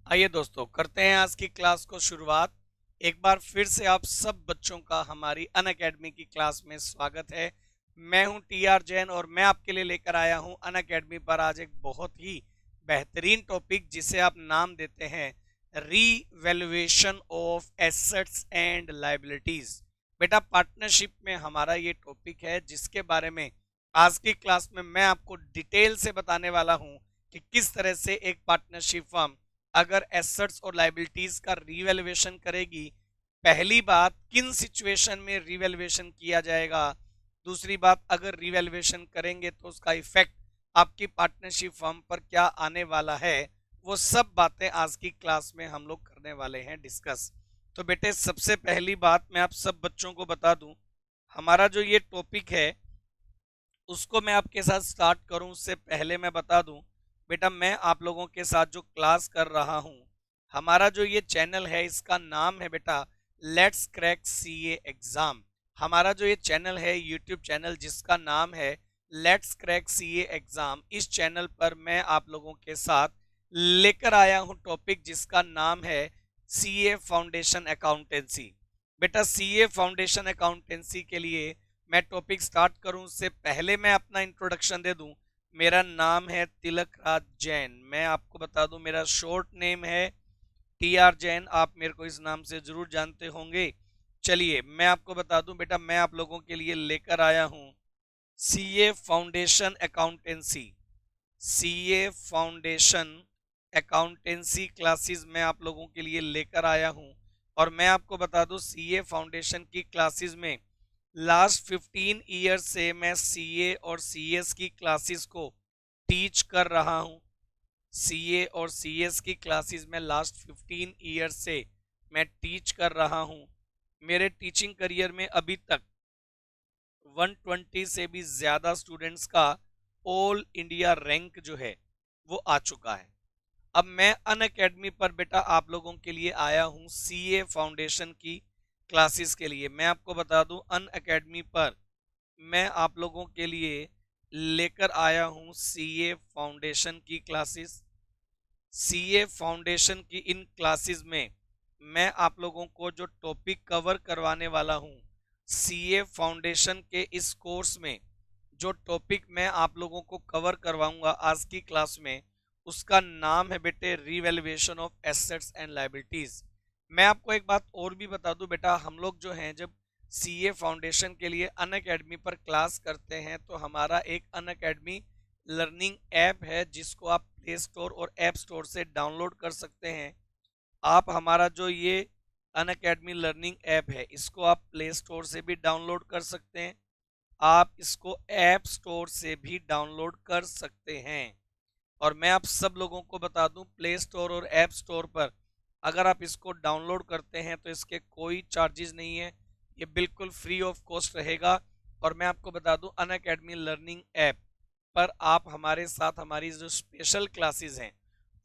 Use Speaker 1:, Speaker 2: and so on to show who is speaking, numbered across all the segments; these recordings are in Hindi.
Speaker 1: आइए दोस्तों करते हैं आज की क्लास को शुरुआत। एक बार फिर से आप सब बच्चों का हमारी अनअकैडमी की क्लास में स्वागत है। मैं हूं टीआर जैन और मैं आपके लिए लेकर आया हूं अनअकैडमी पर आज एक बहुत ही बेहतरीन टॉपिक जिसे आप नाम देते हैं revaluation of assets and liabilities. बेटा पार्टनरशिप में हमारा ये टॉपिक है जिसके बारे में आज की क्लास में मैं आपको डिटेल से बताने वाला हूं कि किस तरह से एक पार्टनरशिप फर्म अगर एसेट्स और लाइबिलिटीज का रीवैल्यूएशन करेगी। पहली बात, किन सिचुएशन में रीवैल्यूएशन किया जाएगा। दूसरी बात, अगर रीवैल्यूएशन करेंगे तो उसका इफेक्ट आपकी पार्टनरशिप फर्म पर क्या आने वाला है। वो सब बातें आज की क्लास में हम लोग करने वाले हैं डिस्कस। तो बेटे सबसे पहली बात मैं आप सब बच्चों को बता दूं, हमारा जो ये टॉपिक है उसको मैं आपके साथ स्टार्ट करूं उससे पहले मैं बता दूं बेटा, मैं आप लोगों के साथ जो क्लास कर रहा हूं, हमारा जो ये चैनल है इसका नाम है बेटा लेट्स क्रैक सीए एग्जाम। हमारा जो ये चैनल है यूट्यूब चैनल जिसका नाम है लेट्स क्रैक सीए एग्जाम, इस चैनल पर मैं आप लोगों के साथ लेकर आया हूं टॉपिक जिसका नाम है सीए फाउंडेशन अकाउंटेंसी। बेटा सीए फाउंडेशन अकाउंटेंसी के लिए मैं टॉपिक स्टार्ट करूं उससे पहले मैं अपना इंट्रोडक्शन दे दूं। मेरा नाम है तिलक राज जैन। मैं आपको बता दूं मेरा शॉर्ट नेम है टी आर जैन। आप मेरे को इस नाम से जरूर जानते होंगे। चलिए मैं आपको बता दूं बेटा, मैं आप लोगों के लिए लेकर आया हूं CA foundation accountancy. CA foundation accountancy classes मैं आप लोगों के लिए लेकर आया हूं। और मैं आपको बता दूं सीए फाउंडेशन की क्लासेस में लास्ट 15 ईयर से मैं सीए और सीएस की क्लासेस को टीच कर रहा हूं। सीए और सीएस की क्लासेस में लास्ट 15 ईयर से मैं टीच कर रहा हूं। मेरे टीचिंग करियर में अभी तक 120 से भी ज्यादा स्टूडेंट्स का ऑल इंडिया रैंक जो है वो आ चुका है। अब मैं अन अकेडमी पर बेटा आप लोगों के लिए आया हूं सीए फाउंडेशन की क्लासेस के लिए। मैं आपको बता दूं अन अकेडमी पर मैं आप लोगों के लिए लेकर आया हूं सीए फाउंडेशन की क्लासेस। सीए फाउंडेशन की इन क्लासेस में मैं आप लोगों को जो टॉपिक कवर करवाने वाला हूं, सीए फाउंडेशन के इस कोर्स में जो टॉपिक मैं आप लोगों को कवर करवाऊंगा आज की क्लास में, उसका नाम है बेटे revaluation of assets and liabilities. मैं आपको एक बात और भी बता दूं बेटा, हम लोग जो हैं जब सीए फाउंडेशन के लिए अन अकेडमी पर क्लास करते हैं तो हमारा एक अन अकेडमी लर्निंग ऐप है जिसको आप प्ले स्टोर और ऐप स्टोर से डाउनलोड कर सकते हैं। आप हमारा जो ये अन अकेडमी लर्निंग ऐप है इसको आप प्ले स्टोर से भी डाउनलोड कर सकते हैं, आप इसको ऐप स्टोर से भी डाउनलोड कर सकते हैं। और मैं आप सब लोगों को बता दूं प्ले स्टोर और ऐप स्टोर पर अगर आप इसको डाउनलोड करते हैं तो इसके कोई चार्जेस नहीं है, ये बिल्कुल फ्री ऑफ कॉस्ट रहेगा। और मैं आपको बता दूं अन अकेडमी लर्निंग ऐप पर आप हमारे साथ हमारी जो स्पेशल क्लासेस हैं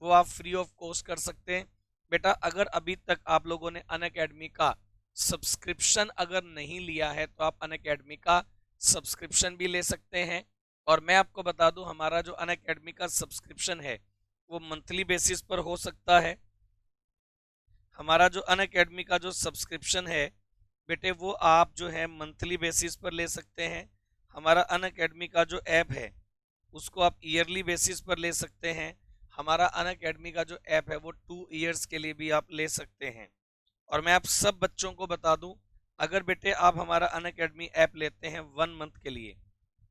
Speaker 1: वो आप फ्री ऑफ कॉस्ट कर सकते हैं। बेटा अगर अभी तक आप लोगों ने अन अकेडमी का सब्सक्रिप्शन अगर नहीं लिया है तो आप अन अकेडमी का सब्सक्रिप्शन भी ले सकते हैं। और मैं आपको बता दूं हमारा जो अन अकेडमी का सब्सक्रिप्शन है वो मंथली बेसिस पर हो सकता है। हमारा जो अन अकेडमी का जो सब्सक्रिप्शन है बेटे वो आप जो है मंथली बेसिस पर ले सकते हैं। हमारा अन अकेडमी का जो ऐप है उसको आप ईयरली बेसिस पर ले सकते हैं। हमारा अन अकेडमी का जो ऐप है वो 2 ईयर्स के लिए भी आप ले सकते हैं। और मैं आप सब बच्चों को बता दूं, अगर बेटे आप हमारा अन अकेडमी ऐप लेते हैं 1 मंथ के लिए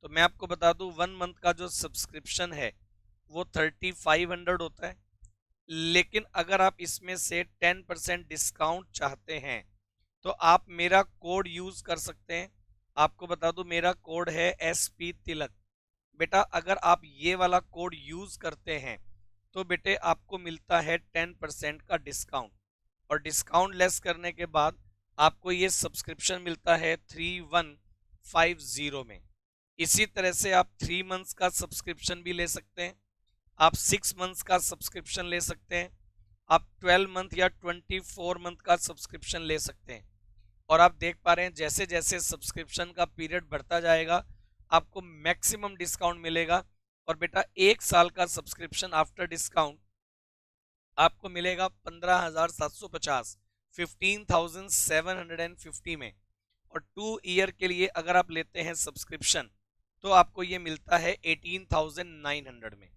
Speaker 1: तो मैं आपको बता दूं 1 मंथ का जो सब्सक्रिप्शन है वो 3500 होता है। लेकिन अगर आप इसमें से 10% डिस्काउंट चाहते हैं तो आप मेरा कोड यूज कर सकते हैं। आपको बता दूं मेरा कोड है SP तिलक। बेटा अगर आप ये वाला कोड यूज करते हैं तो बेटे आपको मिलता है 10% का डिस्काउंट। और डिस्काउंट लेस करने के बाद आपको ये सब्सक्रिप्शन मिलता है 3150 में। इसी तरह से आप 3 मंथ्स का सब्सक्रिप्शन भी ले सकते हैं, आप 6 मंथ्स का सब्सक्रिप्शन ले सकते हैं, आप 12 मंथ या 24 मंथ का सब्सक्रिप्शन ले सकते हैं। और आप देख पा रहे हैं जैसे जैसे सब्सक्रिप्शन का पीरियड बढ़ता जाएगा आपको मैक्सिमम डिस्काउंट मिलेगा। और बेटा 1 साल का सब्सक्रिप्शन आफ्टर डिस्काउंट आपको मिलेगा 15,750, 15,750 में। और 2 ईयर के लिए अगर आप लेते हैं सब्सक्रिप्शन तो आपको ये मिलता है 18,900 में।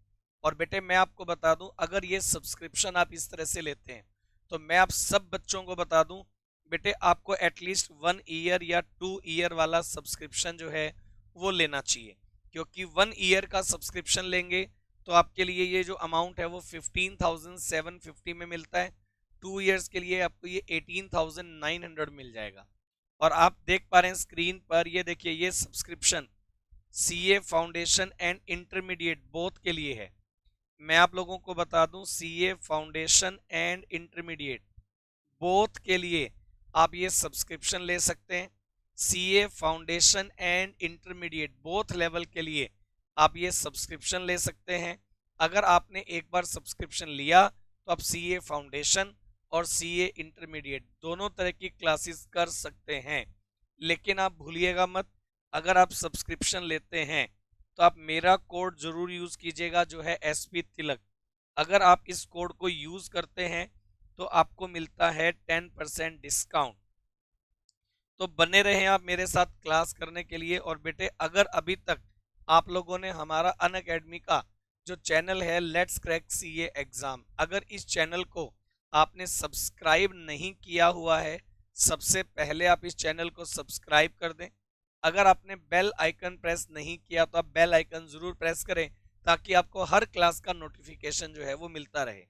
Speaker 1: और बेटे मैं आपको बता दूं, अगर ये सब्सक्रिप्शन आप इस तरह से लेते हैं तो मैं आप सब बच्चों को बता दूं, बेटे आपको एटलीस्ट 1 ईयर या 2 ईयर वाला सब्सक्रिप्शन जो है वो लेना चाहिए, क्योंकि 1 ईयर का सब्सक्रिप्शन लेंगे तो आपके लिए ये जो अमाउंट है वो 15,750 में मिलता है। 2 ईयर्स के लिए आपको ये 18,900 मिल जाएगा। और आप देख पा रहे हैं स्क्रीन पर, ये देखिए ये subscription CA foundation and intermediate both के लिए है। मैं आप लोगों को बता दूं, CA foundation and intermediate both के लिए आप ये सब्सक्रिप्शन ले सकते हैं। CA foundation and intermediate both level के लिए आप ये सब्सक्रिप्शन ले सकते हैं। अगर आपने एक बार सब्सक्रिप्शन लिया तो आप सीए फाउंडेशन और सीए इंटरमीडिएट दोनों तरह की क्लासेस कर सकते हैं। लेकिन आप भूलिएगा मत, अगर आप सब्सक्रिप्शन लेते हैं तो आप मेरा कोड जरूर यूज कीजिएगा जो है एसपी तिलक। अगर आप इस कोड को यूज करते हैं तो आपको मिलता है 10% डिस्काउंट। तो बने रहें आप मेरे साथ क्लास करने के लिए। और बेटे अगर अभी तक आप लोगों ने हमारा अनअकैडमी का जो चैनल है लेट्स क्रैक सीए एग्जाम, अगर इस चैनल को आपने सब्सक्राइब नहीं किया हुआ है, सबसे पहले आप इस चैनल को सब्सक्राइब कर दें। अगर आपने बेल आइकन प्रेस नहीं किया तो आप बेल आइकन जरूर प्रेस करें ताकि आपको हर क्लास का नोटिफिकेशन जो है वो मिलता रहे।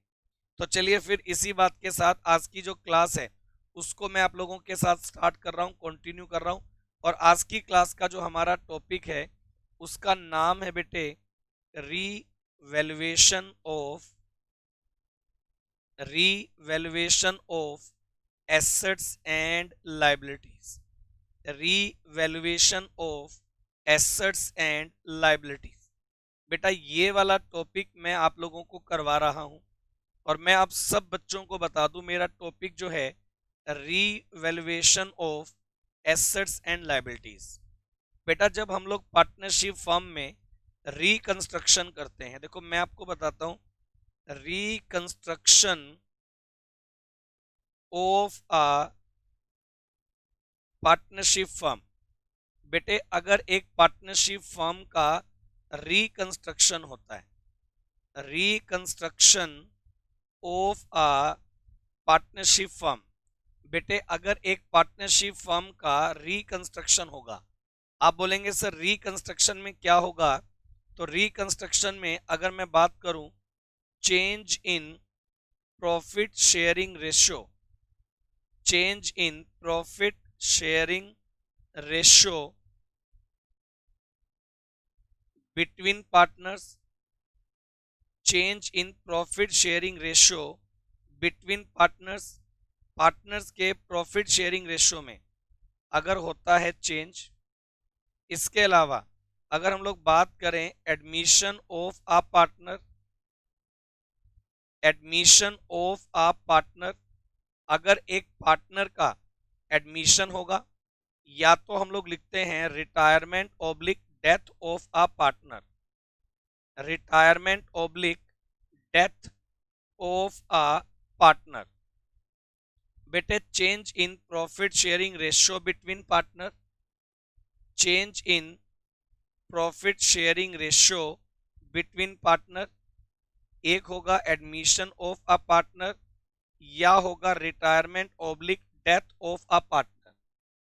Speaker 1: तो चलिए फिर इसी बात के साथ आज की जो क्लास है उसको मैं आप लोगों के साथ स्टार्ट कर रहा हूँ, कंटिन्यू कर रहा हूँ। और आज की क्लास का जो हमारा टॉपिक है उसका नाम है बेटे revaluation of assets and liabilities. Revaluation of assets and liabilities. बेटा ये वाला टॉपिक मैं आप लोगों को करवा रहा हूं। और मैं आप सब बच्चों को बता दूं, मेरा टॉपिक जो है revaluation of assets and liabilities. बेटा जब हम लोग पार्टनरशिप फर्म में रिकंस्ट्रक्शन करते हैं, देखो मैं आपको बताता हूं, reconstruction of a partnership firm. बेटे अगर एक पार्टनरशिप फर्म का रिकंस्ट्रक्शन होता है, reconstruction of a partnership firm, बेटे अगर एक पार्टनरशिप फर्म का रिकंस्ट्रक्शन होगा, आप बोलेंगे सर रिकंस्ट्रक्शन में क्या होगा? तो रिकंस्ट्रक्शन में अगर मैं बात करूं, change in profit sharing ratio, change in profit sharing ratio between partners, change in profit sharing ratio between partners, partners के प्रॉफिट शेयरिंग रेशियो में अगर होता है चेंज। इसके अलावा अगर हम लोग बात करें admission of a partner, admission of a partner, अगर एक पार्टनर का एडमिशन होगा, या तो हम लोग लिखते हैं retirement oblique death of a partner, retirement oblique death of a partner. बेटे change in profit sharing ratio between partner, change in profit sharing ratio between partner, एक होगा एडमिशन ऑफ अ पार्टनर या होगा retirement oblique death of a partner.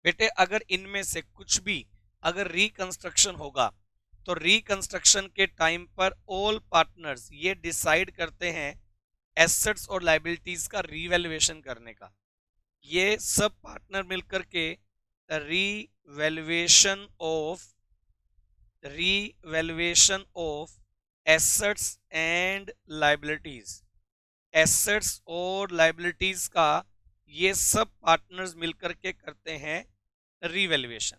Speaker 1: बेटे अगर इनमें से कुछ भी अगर रिकंस्ट्रक्शन होगा तो रिकंस्ट्रक्शन के टाइम पर ऑल पार्टनर्स ये डिसाइड करते हैं एसेट्स और लायबिलिटीज का रीवैल्यूएशन करने का। ये सब पार्टनर मिलकर के revaluation of assets and liabilities, assets और लायबिलिटीज का ये सब पार्टनर्स मिलकर के करते हैं revaluation,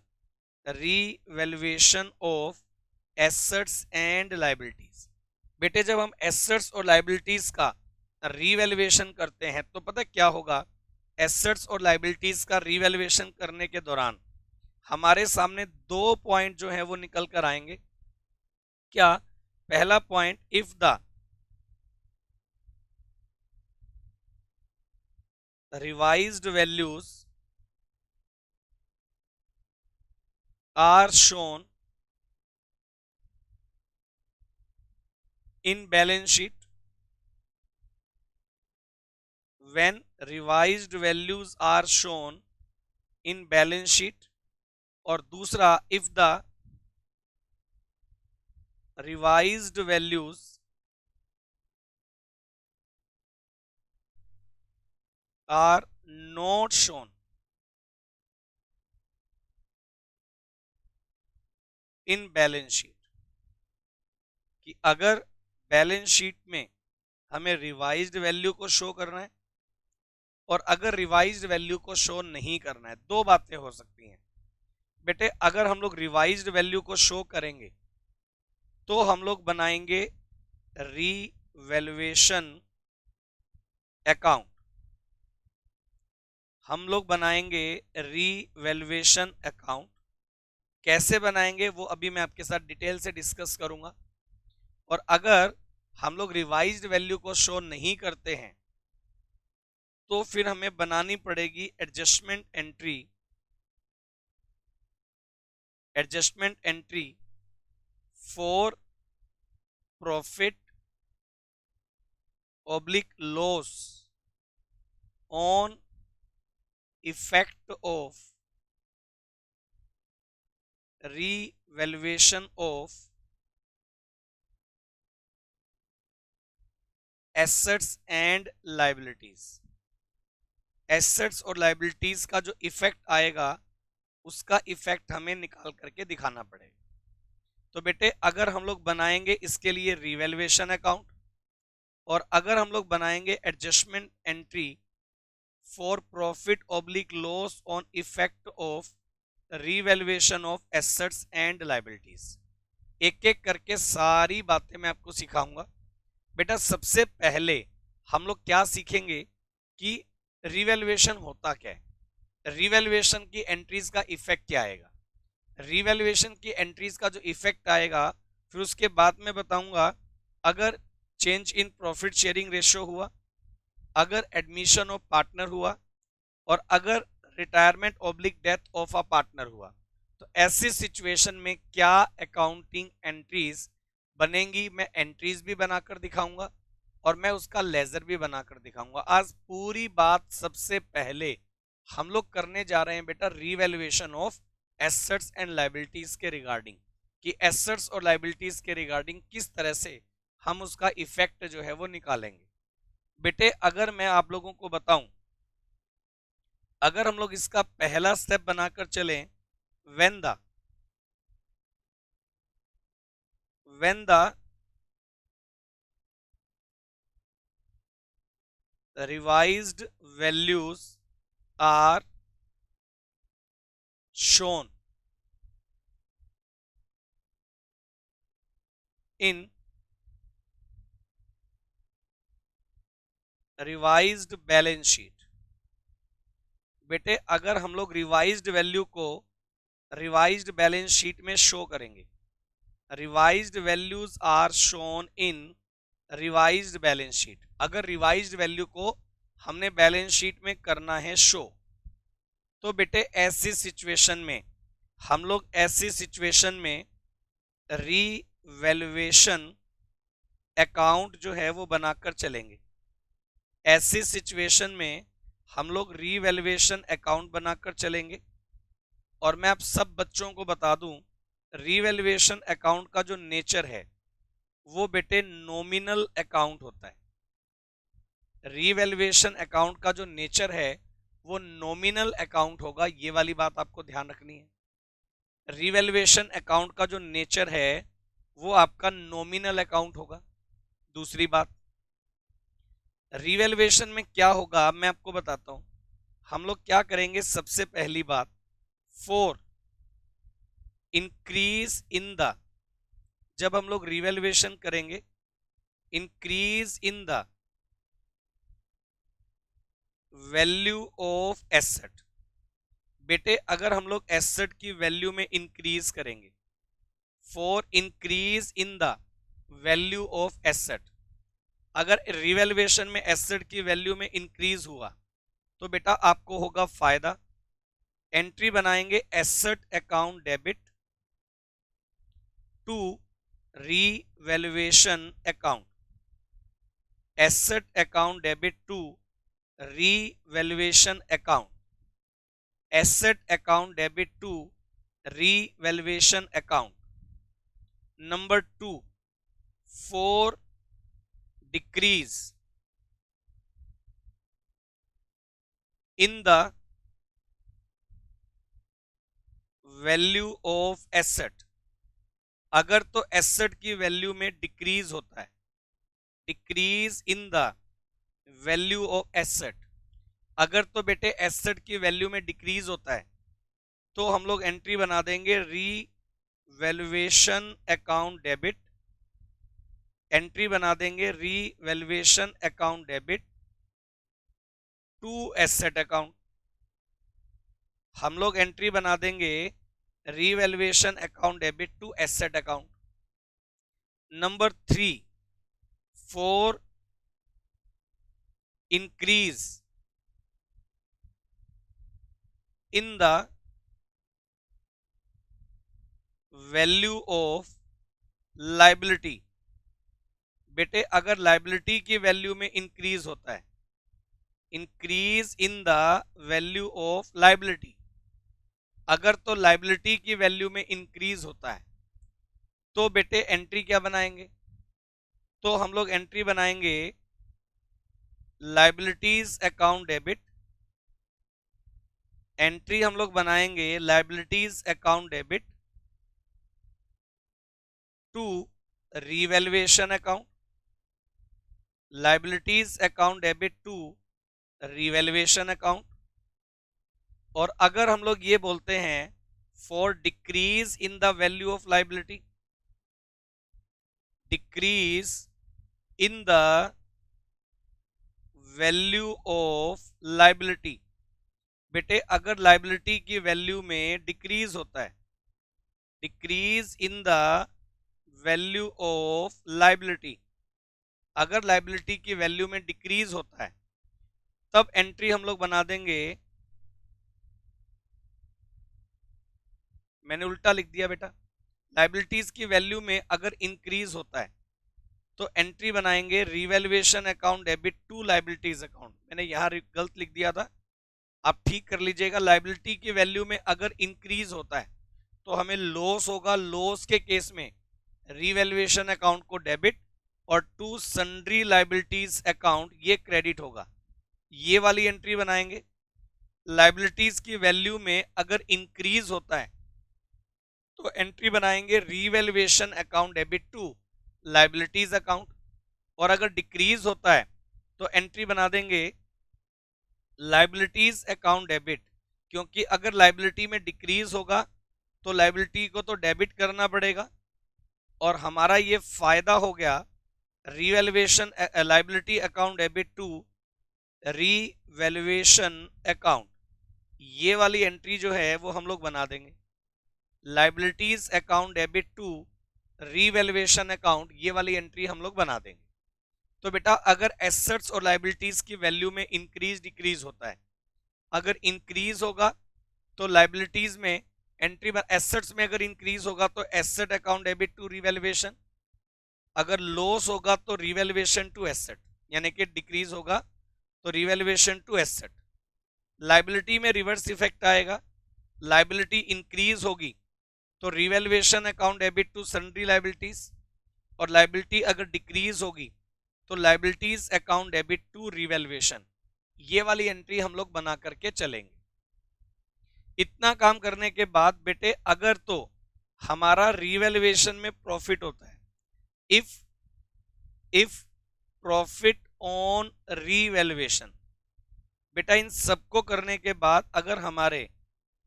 Speaker 1: revaluation of assets and liabilities. बेटे जब हम एसेट्स और लायबिलिटीज का रीवैल्यूएशन करते हैं तो पता क्या होगा, एसेट्स और लायबिलिटीज का रीवैल्यूएशन करने के दौरान हमारे सामने दो पॉइंट जो है वो निकल कर आएंगे। क्या? पहला point, if the revised values are shown in balance sheet when revised values are shown in balance sheet, और दूसरा if the revised values are not shown in balance sheet, कि अगर बैलेंस शीट में हमें रिवाइज्ड वैल्यू को शो करना है और अगर रिवाइज्ड वैल्यू को शो नहीं करना है, दो बातें हो सकती हैं बेटे। अगर हम लोग रिवाइज्ड वैल्यू को शो करेंगे तो हम लोग बनाएंगे रीवैल्यूएशन अकाउंट, हम लोग बनाएंगे रीवैल्यूएशन अकाउंट। कैसे बनाएंगे वो अभी मैं आपके साथ डिटेल से डिस्कस करूंगा। और अगर हम लोग रिवाइज्ड वैल्यू को शो नहीं करते हैं तो फिर हमें बनानी पड़ेगी adjustment entry for profit oblique loss on effect of revaluation of assets and liabilities. Assets और लायबिलिटीज का जो इफेक्ट आएगा उसका इफेक्ट हमें निकाल करके दिखाना पड़ेगा। तो बेटे अगर हम लोग बनाएंगे इसके लिए रीवैल्यूएशन अकाउंट और अगर हम लोग बनाएंगे adjustment entry for profit oblique loss on effect of revaluation of assets and liabilities, एक एक करके सारी बातें मैं आपको सिखाऊंगा। बेटा सबसे पहले हम लोग क्या सीखेंगे कि रीवैल्यूएशन होता क्या है, रीवैल्यूएशन की एंट्रीज का इफेक्ट क्या आएगा, रीवैल्यूएशन की एंट्रीज का जो इफेक्ट आएगा फिर उसके बाद में बताऊंगा अगर change in profit sharing ratio हुआ, अगर एडमिशन ऑफ पार्टनर हुआ और अगर retirement oblique death of a partner हुआ, तो ऐसी सिचुएशन में क्या अकाउंटिंग एंट्रीज बनेंगी। मैं एंट्रीज भी बनाकर दिखाऊंगा और मैं उसका लेजर भी बनाकर दिखाऊंगा। आज पूरी बात सबसे पहले हम लोग करने जा रहे हैं बेटा revaluation of assets and liabilities के रिगार्डिंग, कि एसेट्स और लायबिलिटीज के रिगार्डिंग किस तरह से हम उसका इफेक्ट जो है वो निकालेंगे। बेटे अगर मैं आप लोगों को बताऊं, अगर हम लोग इसका पहला स्टेप बनाकर चलें, when the revised values are shown in revised balance sheet। बेटे अगर हम लोग रिवाइज्ड वैल्यू को रिवाइज्ड बैलेंस शीट में शो करेंगे, revised values are shown in revised balance sheet, अगर रिवाइज्ड वैल्यू को हमने बैलेंस शीट में करना है शो, तो बेटे ऐसी सिचुएशन में हम लोग रीवैल्यूएशन अकाउंट जो है वो बनाकर चलेंगे। ऐसी सिचुएशन में हम लोग रीवैल्यूएशन अकाउंट बनाकर चलेंगे। और मैं आप सब बच्चों को बता दूं रीवैल्यूएशन अकाउंट का जो नेचर है वो बेटे नॉमिनल अकाउंट होता है। रीवैल्यूएशन अकाउंट का जो नेचर है वो नॉमिनल अकाउंट होगा, ये वाली बात आपको ध्यान रखनी है। रीवैल्यूएशन अकाउंट का जो नेचर है वो आपका नॉमिनल अकाउंट होगा। दूसरी बात, रीवैल्यूएशन में क्या होगा मैं आपको बताता हूं। हम लोग क्या करेंगे, सबसे पहली बात, फॉर इंक्रीज इन द, जब हम लोग रीवैल्यूएशन करेंगे increase in the value of asset, बेटे अगर हम लोग एसेट की वैल्यू में इंक्रीज करेंगे, for increase in the value of asset, अगर रिवैल्यूएशन में एसेट की वैल्यू में इंक्रीज हुआ तो बेटा आपको होगा फायदा। एंट्री बनाएंगे asset account debit to revaluation account, asset account debit to revaluation account, asset account debit to revaluation account. Number 2, for decrease in the value of asset, अगर तो एसेट की वैल्यू में डिक्रीज होता है, decrease in the value of asset, अगर तो बेटे एसेट की वैल्यू में डिक्रीज होता है तो हम लोग एंट्री बना देंगे रीवैल्यूएशन अकाउंट डेबिट, एंट्री बना देंगे revaluation account debit to asset account. हम लोग एंट्री बना देंगे revaluation account debit to asset account. Number 3, for increase in the value of liability, बेटे अगर लाइबिलिटी की वैल्यू में इंक्रीज होता है, increase in the value of liability, अगर तो लाइबिलिटी की वैल्यू में इंक्रीज होता है तो बेटे एंट्री क्या बनाएंगे, तो हम लोग एंट्री बनाएंगे लाइबिलिटीज अकाउंट डेबिट, एंट्री हम लोग बनाएंगे liabilities account debit to revaluation account, liabilities account debit to revaluation account. और अगर हम लोग ये बोलते हैं for decrease in the value of liability, decrease in the value of liability, बेटे अगर लाइबिलिटी की वैल्यू में डिक्रीज होता है, decrease in the value of liability, अगर लाइबिलिटी की वैल्यू में डिक्रीज होता है तब एंट्री हम लोग बना देंगे, मैंने उल्टा लिख दिया बेटा, लाइबिलिटीज की वैल्यू में अगर इंक्रीज होता है तो एंट्री बनाएंगे revaluation account debit to liabilities account. मैंने यहां गलत लिख दिया था, आप ठीक कर लीजिएगा। लाइबिलिटी की वैल्यू में अगर इंक्रीज होता है तो हमें लॉस होगा, लॉस के केस में रीवैल्यूएशन अकाउंट को डेबिट और टू सन्ड्री लाइबिलिटीज अकाउंट ये क्रेडिट होगा, ये वाली एंट्री बनाएंगे। लाइबिलिटीज की वैल्यू में अगर इंक्रीज होता है तो एंट्री बनाएंगे revaluation account debit to liabilities account, और अगर डिक्रीज होता है तो एंट्री बना देंगे लाइबिलिटीज अकाउंट डेबिट, क्योंकि अगर लाइबिलिटी में डिक्रीज होगा तो लाइबिलिटी को तो डेबिट करना पड़ेगा और हमारा ये फायदा हो गया revaluation liability account debit to revaluation account. ये वाली एंट्री जो है वो हम लोग बना देंगे liabilities account debit to revaluation account, ये वाली एंट्री हम लोग बना देंगे। तो बेटा अगर एसेट्स और लाइबिलिटीज की वैल्यू में इंक्रीज डिक्रीज होता है, अगर इंक्रीज होगा तो लाइबिलिटीज में एंट्री, एसेट्स में अगर इंक्रीज होगा तो asset account debit to revaluation, अगर लॉस होगा तो रीवैल्यूएशन टू एसेट, यानी कि डिक्रीज होगा तो रीवैल्यूएशन टू एसेट। लाइबिलिटी में रिवर्स इफेक्ट आएगा, लाइबिलिटी इंक्रीज होगी तो revaluation account debit to sundry liabilities, और लाइबिलिटी अगर डिक्रीज होगी तो liabilities account debit to revaluation. ये वाली एंट्री हम लोग बना करके चलेंगे। इतना काम करने के बाद बेटे अगर तो हमारा रीवैल्यूएशन में प्रॉफिट होता है, इफ प्रॉफिट ऑन रीवैल्यूएशन, बेटा इन सबको करने के बाद अगर हमारे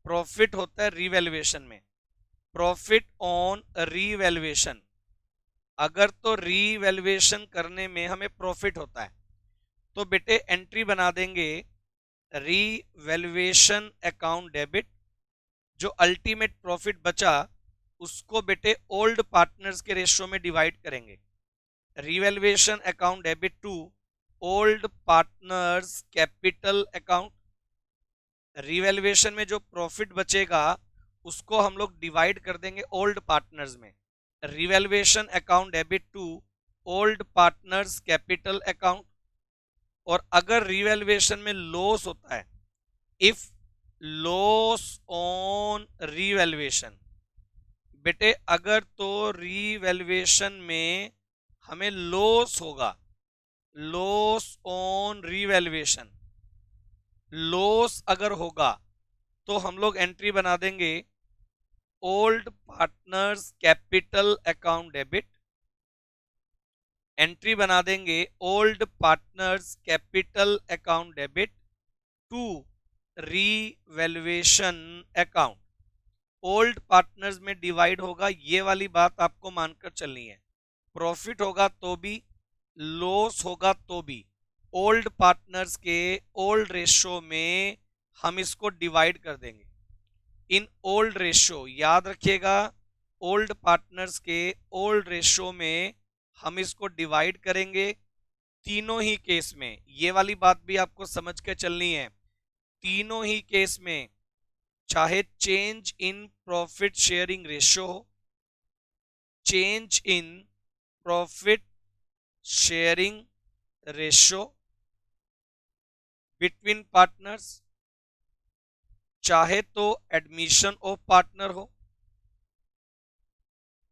Speaker 1: प्रॉफिट होता है रीवैल्यूएशन में, प्रॉफिट ऑन रीवैल्यूएशन, अगर तो रीवैल्यूएशन करने में हमें प्रॉफिट होता है तो बेटे एंट्री बना देंगे रीवैल्यूएशन अकाउंट डेबिट, जो अल्टीमेट प्रॉफिट बचा उसको बेटे ओल्ड पार्टनर्स के रेशियो में डिवाइड करेंगे, revaluation account debit to old partners capital account, revaluation में जो प्रॉफिट बचेगा उसको हम लोग डिवाइड कर देंगे ओल्ड पार्टनर्स में। Revaluation account debit to old partners capital account. और अगर रीवैल्यूएशन में लॉस होता है, इफ लॉस ऑन रीवैल्यूएशन, बेटे अगर तो रीवैल्यूएशन में हमें लॉस होगा, लॉस ऑन रीवैल्यूएशन, लॉस अगर होगा तो हम लोग एंट्री बना देंगे old partners capital account debit, entry बना देंगे old partners capital account debit to revaluation account. Old partners में डिवाइड होगा, ये वाली बात आपको मानकर चलनी है। प्रॉफिट होगा तो भी, लॉस होगा तो भी, ओल्ड पार्टनर्स के ओल्ड रेशो में हम इसको डिवाइड कर देंगे। इन ओल्ड रेशो, याद रखिएगा, ओल्ड पार्टनर्स के ओल्ड रेशो में हम इसको डिवाइड करेंगे। तीनों ही केस में ये वाली बात भी आपको समझ के चलनी है, तीनों ही केस में चाहे change in profit sharing ratio हो, change in profit sharing ratio between partners, चाहे तो एडमिशन ऑफ पार्टनर हो,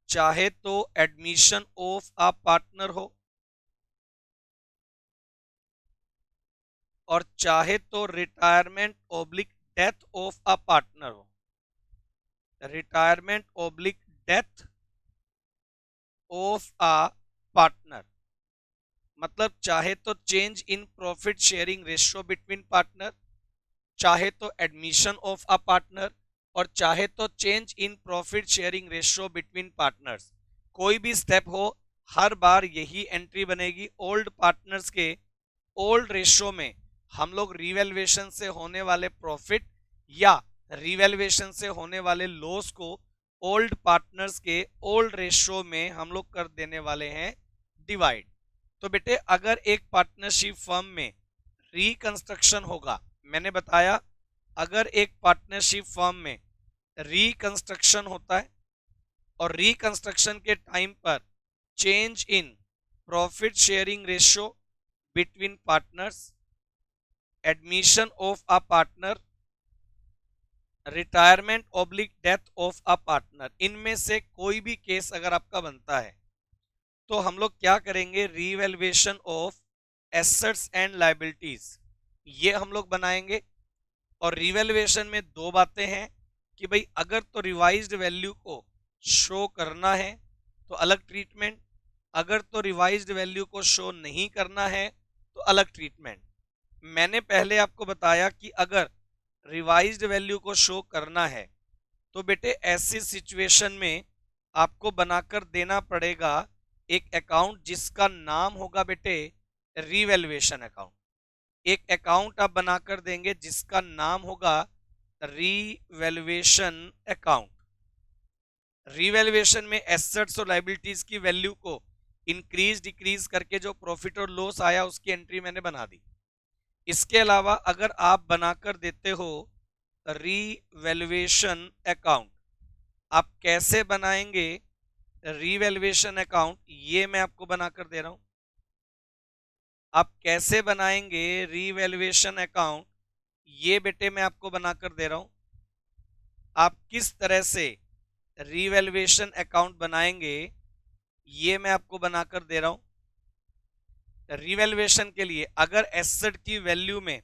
Speaker 1: चाहे तो एडमिशन ऑफ अ पार्टनर हो, और चाहे तो retirement oblique death of a partner हो, retirement oblique death of a partner, मतलब चाहे तो change in profit sharing ratio between partner, चाहे तो एडमिशन ऑफ अ पार्टनर, और चाहे तो change in profit sharing ratio between partners. कोई भी स्टेप हो, हर बार यही एंट्री बनेगी। ओल्ड पार्टनर्स के ओल्ड रेशियो में हम लोग रिवैल्यूएशन से होने वाले प्रॉफिट या रिवैल्यूएशन से होने वाले लॉस को ओल्ड पार्टनर्स के ओल्ड रेशियो में हम लोग कर देने वाले हैं डिवाइड। तो बेटे अगर एक पार्टनरशिप फर्म में रिकंस्ट्रक्शन होगा, मैंने बताया अगर एक पार्टनरशिप फर्म में रिकंस्ट्रक्शन होता है और रिकंस्ट्रक्शन के टाइम पर change in profit sharing ratio between partners, admission of a partner, retirement oblique death of a partner, इनमें से कोई भी केस अगर आपका बनता है तो हम लोग क्या करेंगे, revaluation of assets and liabilities, ये हम लोग बनाएंगे। और रिवैल्यूएशन में दो बातें हैं कि भाई अगर तो रिवाइज्ड वैल्यू को शो करना है तो अलग ट्रीटमेंट, अगर तो रिवाइज्ड वैल्यू को शो नहीं करना है तो अलग ट्रीटमेंट। मैंने पहले आपको बताया कि अगर रिवाइज्ड वैल्यू को शो करना है तो बेटे ऐसी सिचुएशन में आपको बनाकर देना पड़ेगा एक अकाउंट जिसका नाम होगा बेटे रीवैल्यूएशन अकाउंट। एक अकाउंट आप बनाकर देंगे जिसका नाम होगा रीवैल्यूएशन अकाउंट। रीवैल्यूएशन में एसेट्स और लायबिलिटीज की वैल्यू को इंक्रीज डिक्रीज करके जो प्रॉफिट और लॉस आया उसकी एंट्री मैंने बना दी। इसके अलावा अगर आप बनाकर देते हो रीवैल्यूएशन अकाउंट, आप कैसे बनाएंगे रीवैल्यूएशन अकाउंट, ये मैं आपको बनाकर दे रहा हूं। आप कैसे बनाएंगे रीवैल्यूएशन अकाउंट, ये बेटे मैं आपको बनाकर दे रहा हूं। आप किस तरह से रीवैल्यूएशन अकाउंट बनाएंगे ये मैं आपको बनाकर दे रहा हूं। रीवैल्यूएशन के लिए अगर एसेट की वैल्यू में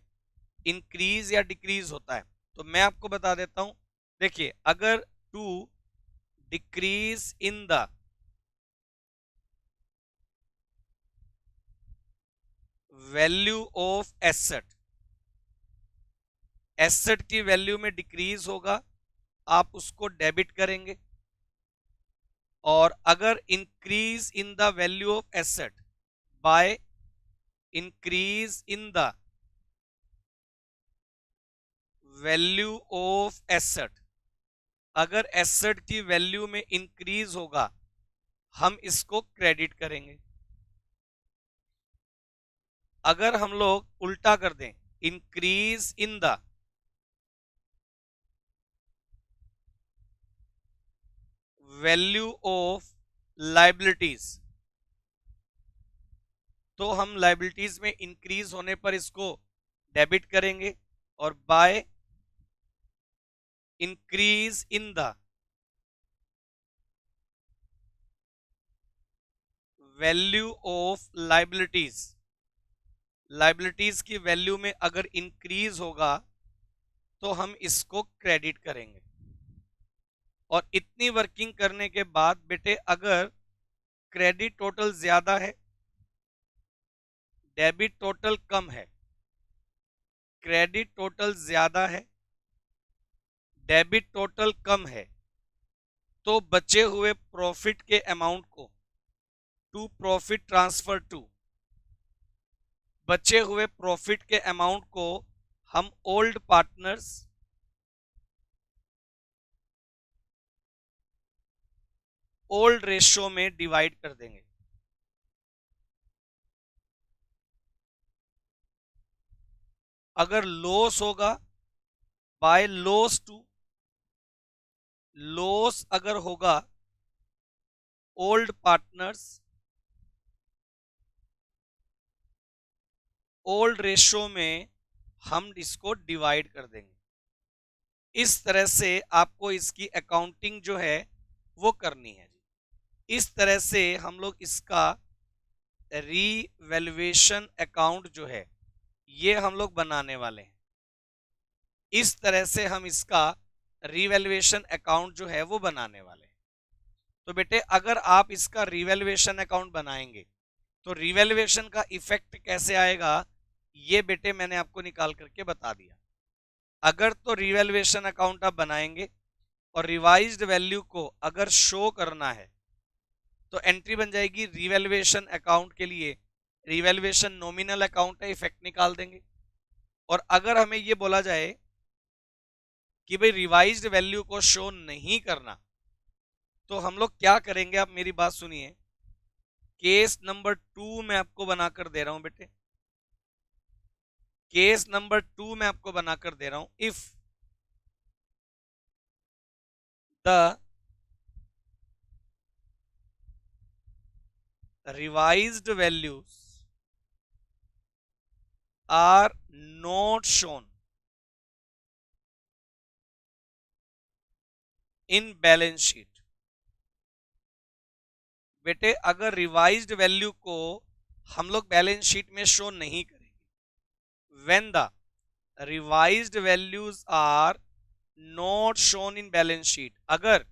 Speaker 1: इंक्रीज या डिक्रीज होता है तो मैं आपको बता देता हूं। देखिए अगर to decrease in the value of asset, asset की वैल्यू में डिक्रीज होगा आप उसको डेबिट करेंगे, और अगर increase in the value of asset by increase in the value of asset, अगर एसेट की वैल्यू में इंक्रीज होगा हम इसको क्रेडिट करेंगे। अगर हम लोग उल्टा कर दें, increase in the value of liabilities, तो हम लाइबिलिटीज में इंक्रीज होने पर इसको डेबिट करेंगे, और bye increase in the value of liabilities, liabilities की वैल्यू में अगर इंक्रीज होगा तो हम इसको क्रेडिट करेंगे। और इतनी वर्किंग करने के बाद बेटे अगर क्रेडिट टोटल ज्यादा है, डेबिट टोटल कम है, क्रेडिट टोटल ज्यादा है, डेबिट टोटल कम है, तो बचे हुए प्रॉफिट के अमाउंट को टू प्रॉफिट ट्रांसफर टू, बचे हुए प्रॉफिट के अमाउंट को हम ओल्ड पार्टनर्स ओल्ड रेशियो में डिवाइड कर देंगे। अगर लॉस होगा बाय लॉस टू, लॉस अगर होगा ओल्ड पार्टनर्स ओल्ड रेशियो में हम इसको डिवाइड कर देंगे। इस तरह से आपको इसकी अकाउंटिंग जो है वो करनी है। इस तरह से हम लोग इसका रीवैल्यूएशन अकाउंट जो है ये हम लोग बनाने वाले हैं। इस तरह से हम इसका रीवैल्यूएशन अकाउंट जो है वो बनाने वाले हैं। तो बेटे अगर आप इसका रीवैल्यूएशन अकाउंट बनाएंगे तो रीवैल्यूएशन का इफेक्ट कैसे आएगा ये बेटे मैंने आपको निकाल करके बता दिया। अगर तो रीवैल्यूएशन अकाउंट आप बनाएंगे और रिवाइज्ड वैल्यू को अगर शो करना है तो एंट्री बन जाएगी रीवैल्यूएशन अकाउंट के लिए, रीवैल्यूएशन नॉमिनल अकाउंट है, इफेक्ट निकाल देंगे। और अगर हमें ये बोला जाए कि भाई रिवाइज्ड वैल्यू को शो नहीं करना तो हम लोग क्या करेंगे, आप मेरी बात सुनिए। केस नंबर 2 मैं आपको बनाकर दे रहा हूं बेटे, केस नंबर 2 मैं आपको बनाकर दे रहा हूं। If the revised values are not shown in balance sheet, बेटे अगर रिवाइज्ड वैल्यू को हम लोग बैलेंस शीट में शो नहीं करेंगे, when the revised values are not shown in balance sheet, अगर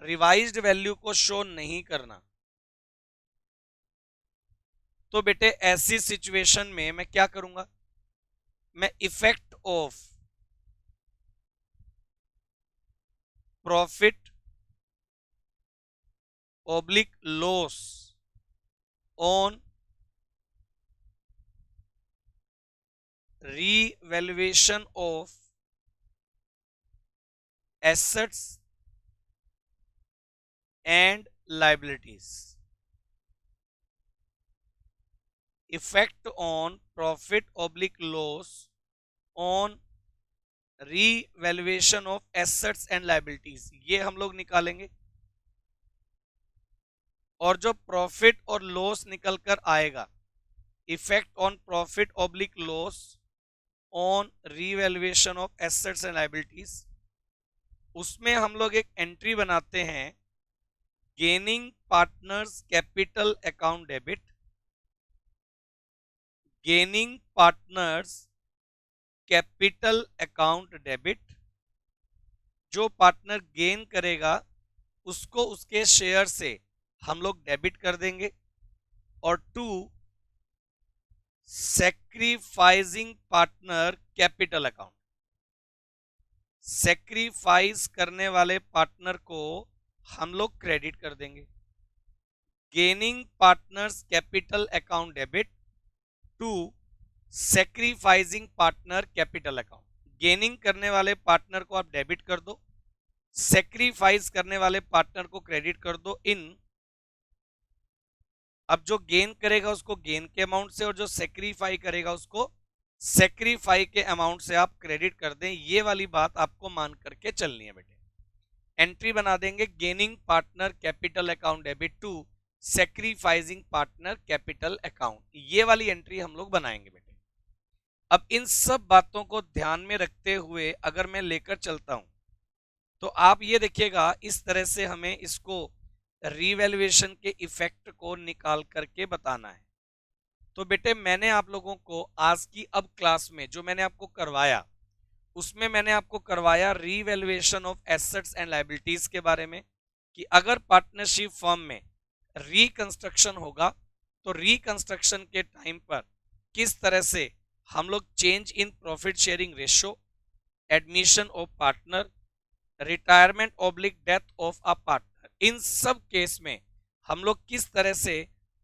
Speaker 1: रिवाइज्ड वैल्यू को शो नहीं करना तो बेटे ऐसी सिचुएशन में मैं क्या करूंगा, मैं effect of profit oblique loss on revaluation of assets and liabilities, effect on profit oblique loss on revaluation of assets and liabilities, ये हम लोग निकालेंगे। और जो प्रॉफिट और लॉस निकल कर आएगा, effect on profit oblique loss on revaluation of assets and liabilities, उसमें हम लोग एक एंट्री बनाते हैं gaining partners capital account debit, gaining partners capital account debit. जो पार्टनर गेन करेगा उसको उसके शेयर से हम लोग डेबिट कर देंगे। और 2 sacrificing partner capital account, sacrifice करने वाले पार्टनर को हम लोग क्रेडिट कर देंगे। Gaining partners capital account debit to sacrificing partner capital account, gaining करने वाले पार्टनर को आप डेबिट कर दो, सैक्रिफाइस करने वाले पार्टनर को क्रेडिट कर दो इन, अब जो गेन करेगा उसको गेन के अमाउंट से और जो सैक्रिफाई करेगा उसको सैक्रिफाई के अमाउंट से आप क्रेडिट कर दें। ये वाली बात आपको मान करके चलनी है बेटे। एंट्री बना देंगे gaining partner capital account debit to sacrificing partner capital account, ये वाली एंट्री हम लोग बनाएंगे बेटे। अब इन सब बातों को ध्यान में रखते हुए अगर मैं लेकर चलता हूं तो आप ये देखिएगा इस तरह से हमें इसको रीवैल्यूएशन के इफेक्ट को निकाल करके बताना है। तो बेटे मैंने आप लोगों को आज की अब क्लास में जो मैंने आपको करवाया उसमें मैंने आपको करवाया revaluation of assets and liabilities के बारे में कि अगर पार्टनरशिप फर्म में रिकंस्ट्रक्शन होगा तो रिकंस्ट्रक्शन के टाइम पर किस तरह से हम लोग change in profit sharing ratio, admission of partner, retirement oblique death of a partner, इन सब केस में हम लोग किस तरह से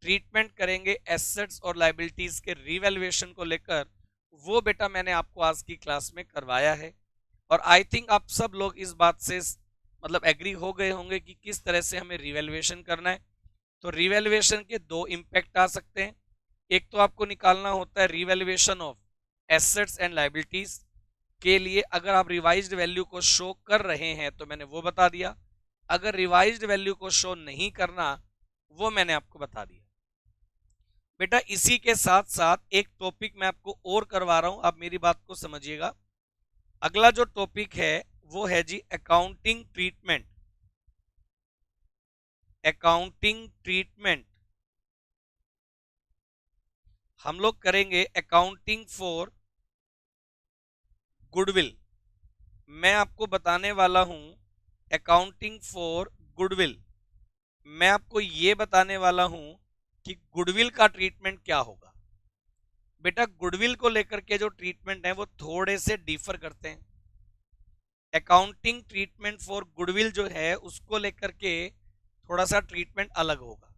Speaker 1: ट्रीटमेंट करेंगे एसेट्स और लायबिलिटीज के रिवैल्यूएशन को लेकर, वो बेटा मैंने आपको आज की क्लास में करवाया है। और आई थिंक आप सब लोग इस बात से मतलब एग्री हो गए होंगे कि किस तरह से हमें रिवैल्यूएशन करना है। तो रिवैल्यूएशन के दो इम्पैक्ट आ सकते हैं। एक तो आपको निकालना होता है revaluation of assets and liabilities के लिए अगर आप रिवाइज्ड वैल्यू को शो कर रहे हैं तो मैंने वो बता दिया, अगर रिवाइज्ड वैल्यू को शो नहीं करना वो मैंने आपको बता दिया। बेटा इसी के साथ साथ एक टॉपिक मैं आपको और करवा रहा हूं, आप मेरी बात को समझिएगा। अगला जो टॉपिक है वो है जी अकाउंटिंग ट्रीटमेंट। अकाउंटिंग ट्रीटमेंट हम लोग करेंगे अकाउंटिंग फॉर गुडविल। मैं आपको बताने वाला हूं अकाउंटिंग फॉर गुडविल। मैं आपको यह बताने वाला हूं कि गुडविल का ट्रीटमेंट क्या होगा। बेटा गुडविल को लेकर के जो ट्रीटमेंट है वो थोड़े से डिफर करते हैं। अकाउंटिंग ट्रीटमेंट फॉर गुडविल जो है उसको लेकर के थोड़ा सा ट्रीटमेंट अलग होगा।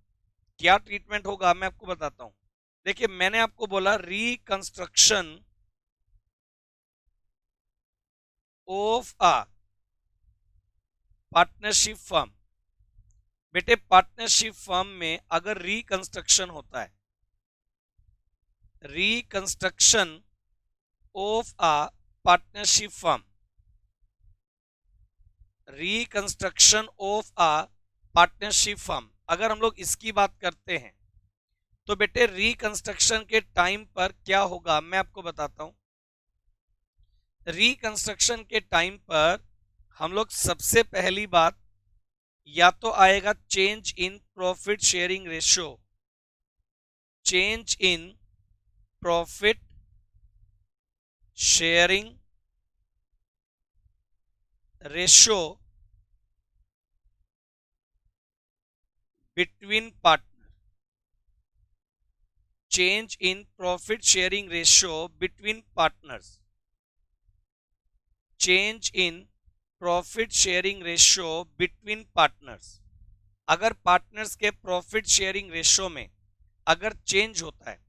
Speaker 1: क्या ट्रीटमेंट होगा मैं आपको बताता हूं। देखिए मैंने आपको बोला reconstruction of a partnership firm. बेटे पार्टनरशिप फर्म में अगर रिकंस्ट्रक्शन होता है, reconstruction of a partnership firm, reconstruction of a partnership firm अगर हम लोग इसकी बात करते हैं तो बेटे रिकंस्ट्रक्शन के टाइम पर क्या होगा मैं आपको बताता हूं। रिकंस्ट्रक्शन के टाइम पर हम लोग सबसे पहली बात या तो आएगा change in profit sharing ratio, change in profit sharing ratio between partner, change in profit sharing ratio between partners, change in profit sharing ratio between partners. अगर पार्टनर्स के प्रॉफिट शेयरिंग रेशियो में अगर चेंज होता है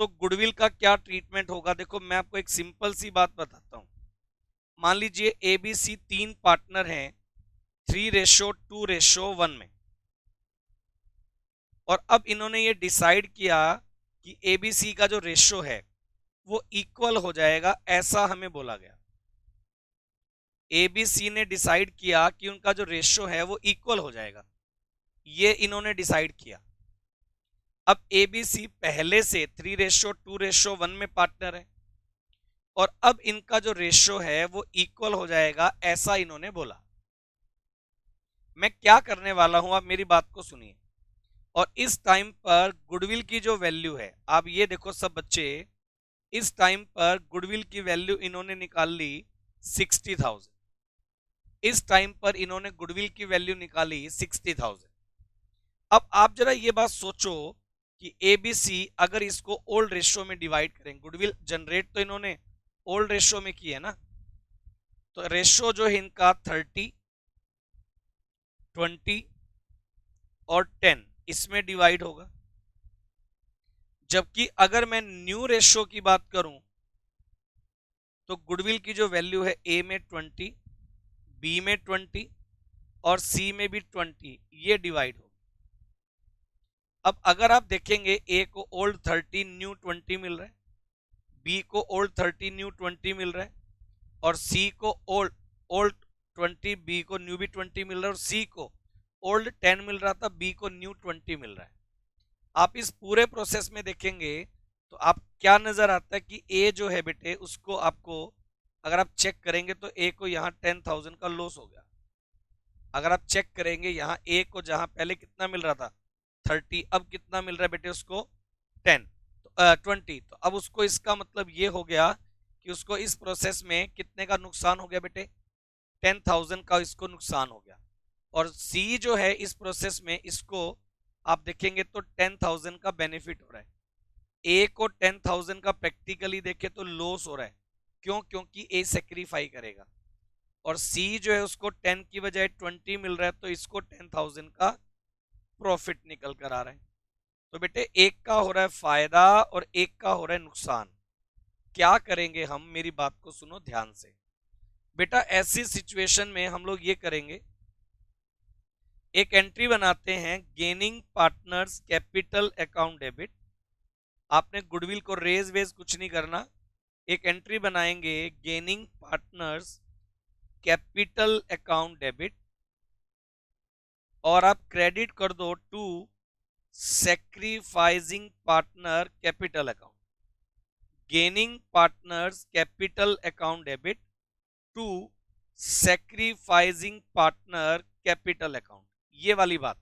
Speaker 1: तो गुडविल का क्या ट्रीटमेंट होगा। देखो मैं आपको एक सिंपल सी बात बताता हूं। मान लीजिए एबीसी 3 पार्टनर हैं 3:2:1 में, और अब इन्होंने ये डिसाइड किया कि एबीसी का जो रेशियो है वो इक्वल हो जाएगा, ऐसा हमें बोला गया। एबीसी ने डिसाइड किया कि उनका जो रेशियो है वो इक्वल हो जाएगा, ये इन्होंने डिसाइड किया। अब एबीसी पहले से 3:2:1 में पार्टनर है और अब इनका जो रेशियो है वो इक्वल हो जाएगा, ऐसा इन्होंने बोला। मैं क्या करने वाला हूं आप मेरी बात को सुनिए। और इस टाइम पर गुडविल की जो वैल्यू है, आप ये देखो सब बच्चे, इस टाइम पर गुडविल की वैल्यू इन्होंने निकाल ली 60,000। इस टाइम पर इन्होंने गुडविल की वैल्यू निकाली 60,000। अब आप जरा ये बात सोचो कि एबीसी अगर इसको ओल्ड रेशियो में डिवाइड करें, गुडविल जनरेट तो इन्होंने ओल्ड रेशियो में की है ना, तो रेशियो जो है इनका 30, 20 और 10 इसमें डिवाइड होगा। जबकि अगर मैं न्यू रेशियो की बात करूं तो गुडविल की जो वैल्यू है ए में 20, बी में 20 और सी में भी 20, ये डिवाइड होगा। अब अगर आप देखेंगे ए को ओल्ड 30 न्यू 20 मिल रहा है, बी को ओल्ड 30 न्यू 20 मिल रहा है और सी को ओल्ड 20, बी को न्यू भी 20 मिल रहा है और सी को ओल्ड 10 मिल रहा था, बी को न्यू 20 मिल रहा है। आप इस पूरे प्रोसेस में देखेंगे तो आप क्या नजर आता है कि ए जो है बेटे उसको आपको अगर आप चेक करेंगे तो ए को यहाँ 10,000 का लॉस हो गया। अगर आप चेक करेंगे यहाँ ए को जहां पहले कितना मिल रहा था 30, अब कितना मिल रहा है बेटे उसको 10 तो 20, तो अब उसको इसका मतलब ये हो गया कि उसको इस प्रोसेस में कितने का नुकसान हो गया बेटे 10,000 का इसको नुकसान हो गया। और सी जो है इस प्रोसेस में इसको आप देखेंगे तो 10,000 का बेनिफिट हो रहा है। ए को 10,000 का प्रैक्टिकली देखे तो लॉस हो रहा है। क्यों? क्योंकि ए सेक्रीफाई करेगा और सी जो है उसको 10 की बजाय 20 मिल रहा है तो इसको 10,000 का प्रॉफिट निकल कर आ रहा है। तो बेटे एक का हो रहा है फायदा और एक का हो रहा है नुकसान। क्या करेंगे हम, मेरी बात को सुनो ध्यान से बेटा। ऐसी सिचुएशन में हम लोग ये करेंगे, एक एंट्री बनाते हैं gaining partners capital account debit. आपने गुडविल को रेज वेज कुछ नहीं करना, एक एंट्री बनाएंगे gaining partners capital account debit और आप क्रेडिट कर दो to sacrificing partner capital account. Gaining partners capital account debit to sacrificing partner capital account. ये वाली बात,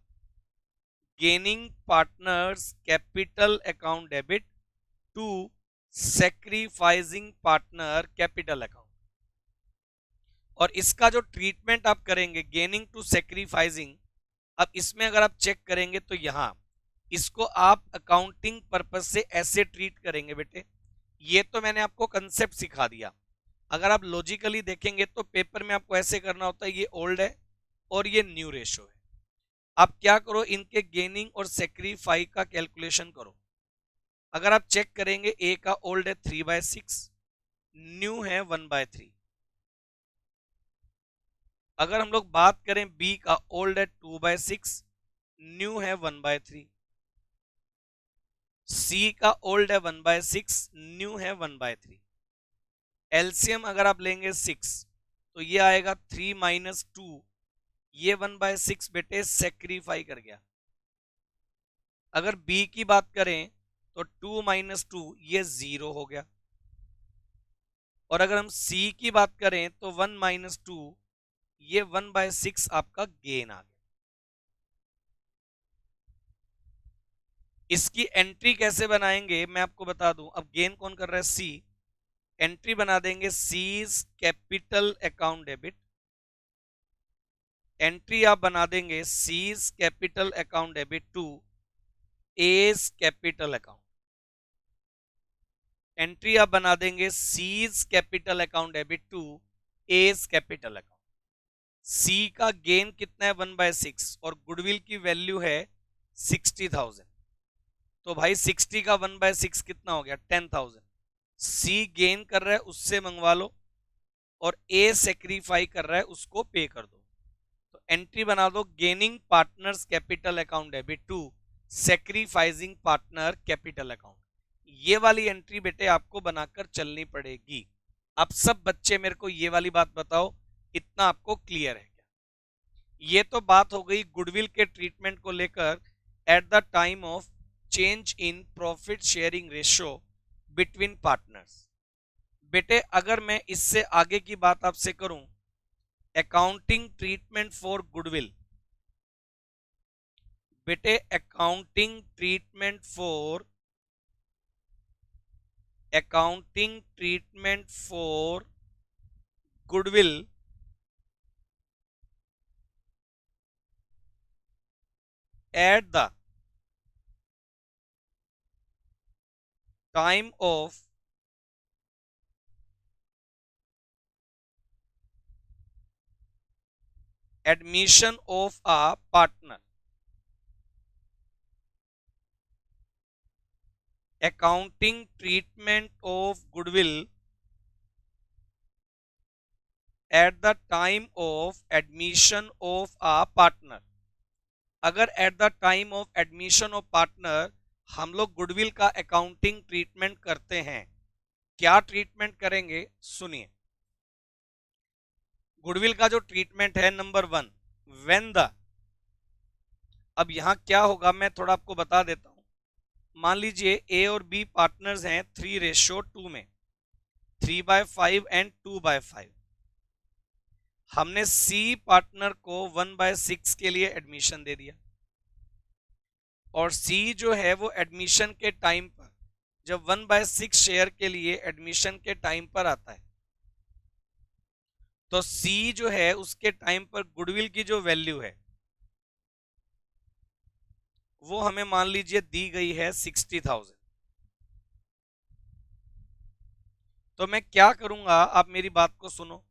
Speaker 1: gaining partners capital account debit to sacrificing partner capital account. और इसका जो ट्रीटमेंट आप करेंगे गेनिंग टू सैक्रिफाइसिंग, अब इसमें अगर आप चेक करेंगे तो यहां इसको आप अकाउंटिंग पर्पस से ऐसे ट्रीट करेंगे बेटे। ये तो मैंने आपको कंसेप्ट सिखा दिया, अगर आप लॉजिकली देखेंगे तो पेपर में आपको ऐसे करना होता है, ये ओल्ड है और ये न्यू रेशो है। आप क्या करो, इनके गेनिंग और सेक्रीफाई का कैलकुलेशन करो। अगर आप चेक करेंगे ए का ओल्ड है 3/6, न्यू है 1/3। अगर हम लोग बात करें बी का ओल्ड है 2/6, न्यू है 1/3। सी का ओल्ड है 1/6, न्यू है 1/3। एलसीएम अगर आप लेंगे 6 तो ये आएगा 3 - 2, ये 1/6 बेटे सेक्रीफाई कर गया। अगर बी की बात करें तो 2 - 2 ये 0 हो गया। और अगर हम सी की बात करें तो 1 - 2 ये 1/6 आपका गेन आ गया। इसकी एंट्री कैसे बनाएंगे मैं आपको बता दूं। अब गेन कौन कर रहा है, सी। एंट्री बना देंगे C's capital account debit. Entry आप बना देंगे C's capital account debit to A's capital account. Entry आप बना देंगे C's capital account debit to A's capital account. C का गेन कितना है 1/6 और गुडविल की वैल्यू है 60,000। तो भाई 60 का 1/6 कितना हो गया 10,000। सी गेन कर रहा है उससे मंगवा लो और ए सेक्रीफाई कर रहा है उसको पे कर दो। तो एंट्री बना दो gaining partners capital account debit to sacrificing partner capital account. ये वाली एंट्री बेटे आपको बनाकर चलनी पड़ेगी। अब सब बच्चे मेरे को ये वाली बात बताओ, इतना आपको क्लियर है क्या? ये तो बात हो गई गुडविल के ट्रीटमेंट को लेकर at the time of change in profit sharing ratio between partners. बेटे अगर मैं इससे आगे की बात आपसे करूं, अकाउंटिंग ट्रीटमेंट फॉर गुडविल। बेटे accounting treatment for goodwill at the time of admission of a partner. Accounting treatment of goodwill at the time of admission of a partner। अगर at the time of admission of partner हम लोग गुडविल का अकाउंटिंग ट्रीटमेंट करते हैं, क्या ट्रीटमेंट करेंगे सुनिए। गुडविल का जो ट्रीटमेंट है, नंबर 1, व्हेन द, अब यहां क्या होगा मैं थोड़ा आपको बता देता हूं। मान लीजिए ए और बी पार्टनर्स हैं 3:2 में, 3/5 एंड 2/5। हमने सी पार्टनर को 1/6 के लिए एडमिशन दे दिया, और सी जो है वो एडमिशन के टाइम पर, जब 1/6 शेयर के लिए एडमिशन के टाइम पर आता है, तो सी जो है उसके टाइम पर गुडविल की जो वैल्यू है वो हमें मान लीजिए दी गई है 60,000। तो मैं क्या करूंगा, आप मेरी बात को सुनो।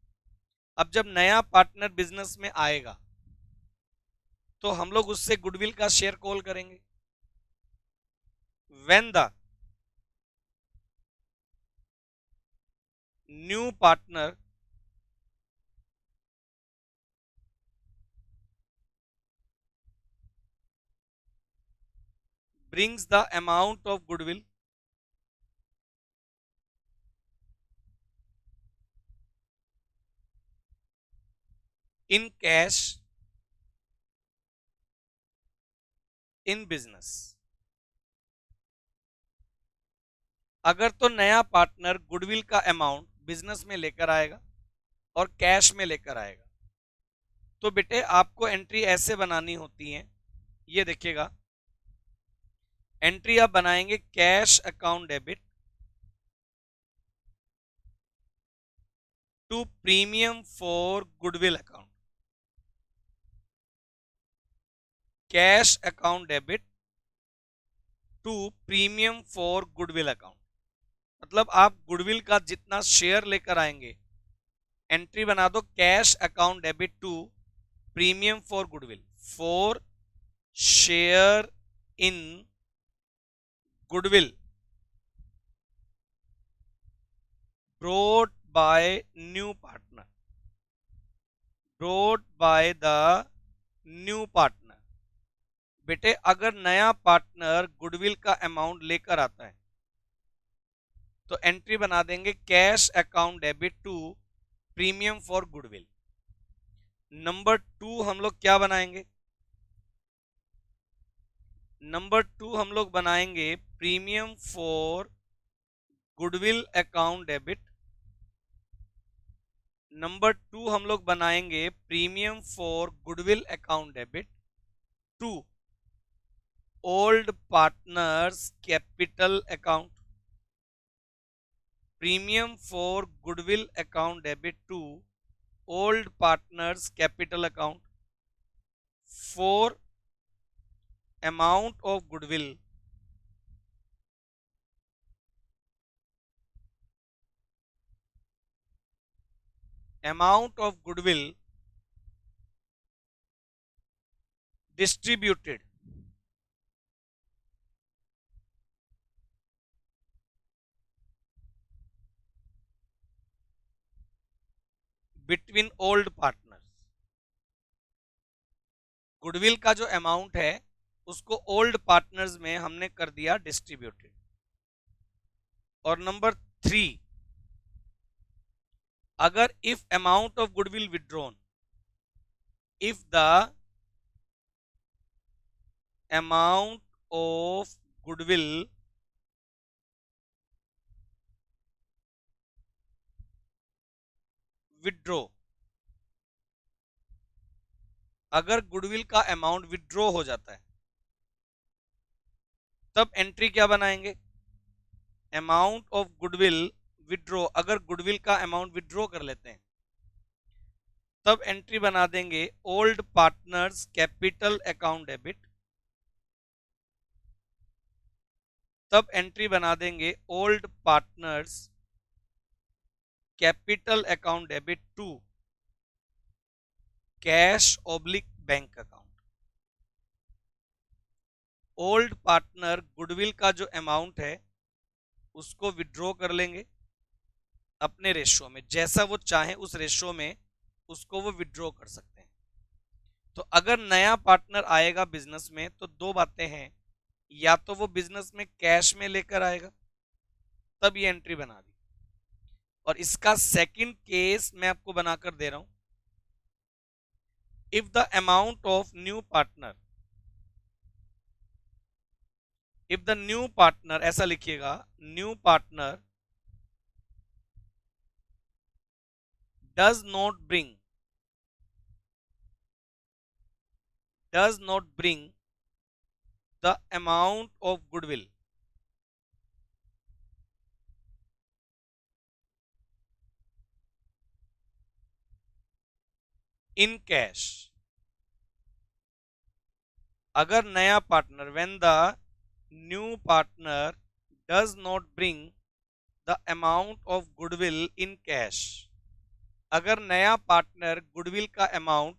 Speaker 1: अब जब नया पार्टनर बिजनेस में आएगा तो हम लोग उससे गुडविल का शेयर कॉल करेंगे। When the new partner brings the amount of goodwill in cash in business। अगर तो नया पार्टनर गुडविल का अमाउंट बिजनेस में लेकर आएगा और कैश में लेकर आएगा, तो बेटे आपको एंट्री ऐसे बनानी होती है। ये देखिएगा, एंट्री आप बनाएंगे cash account debit to premium for goodwill account, cash account debit to premium for goodwill account. मतलब आप गुडविल का जितना शेयर लेकर आएंगे, एंट्री बना दो cash account debit to premium for goodwill, for share in goodwill brought by new partner, brought by the new partner। बेटे अगर नया पार्टनर गुडविल का अमाउंट लेकर आता है तो एंट्री बना देंगे cash account debit to premium for goodwill. Number 2 हम लोग क्या बनाएंगे, नंबर 2 हम लोग बनाएंगे premium for goodwill account debit. Number 2 हम लोग बनाएंगे premium for goodwill account debit to old partners capital account, premium for goodwill account debit to old partners capital account for amount of goodwill amount of goodwill distributed between old partners। Goodwill का जो अमाउंट है उसको ओल्ड पार्टनर्स में हमने कर दिया डिस्ट्रीब्यूटेड। और नंबर 3, अगर if amount of goodwill withdrawn, if the amount of goodwill withdraw, अगर गुडविल का अमाउंट विड्रॉ हो जाता है तब एंट्री क्या बनाएंगे, अमाउंट ऑफ गुडविल विड्रॉ। अगर गुडविल का अमाउंट विड्रॉ कर लेते हैं तब एंट्री बना देंगे old partners capital account debit, तब एंट्री बना देंगे old partners capital account debit to cash oblique bank account. Old partner goodwill का जो अमाउंट है उसको विड्रॉ कर लेंगे अपने रेशो में, जैसा वो चाहे उस रेशो में उसको वो विड्रॉ कर सकते हैं। तो अगर नया पार्टनर आएगा बिजनेस में तो दो बातें हैं, या तो वो बिजनेस में कैश में लेकर आएगा, तब ये एंट्री बना दी। और इसका सेकंड केस मैं आपको बनाकर दे रहा हूं, if the amount of new partner, if the new partner, ऐसा लिखिएगा, new partner does not bring, does not bring the amount of goodwill in cash, अगर नया partner, when the new partner does not bring the amount of goodwill in cash, अगर नया पार्टनर गुडविल का अमाउंट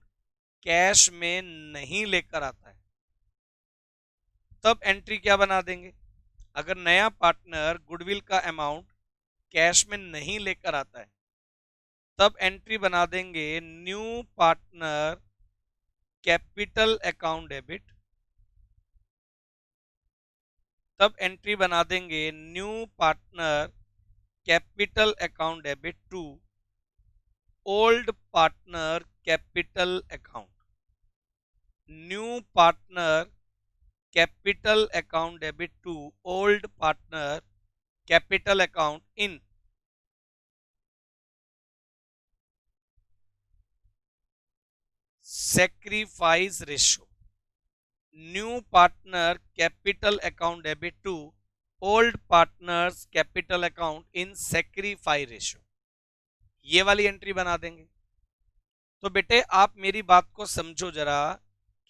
Speaker 1: कैश में नहीं लेकर आता है, तब एंट्री क्या बना देंगे? अगर नया पार्टनर गुडविल का अमाउंट कैश में नहीं लेकर आता है, तब एंट्री बना देंगे new partner capital account debit, तब एंट्री बना देंगे new partner capital account debit to old partner capital account, new partner capital account debit to old partner capital account in sacrifice ratio, new partner capital account debit to old partners capital account in sacrifice ratio, ये वाली एंट्री बना देंगे। तो बेटे आप मेरी बात को समझो जरा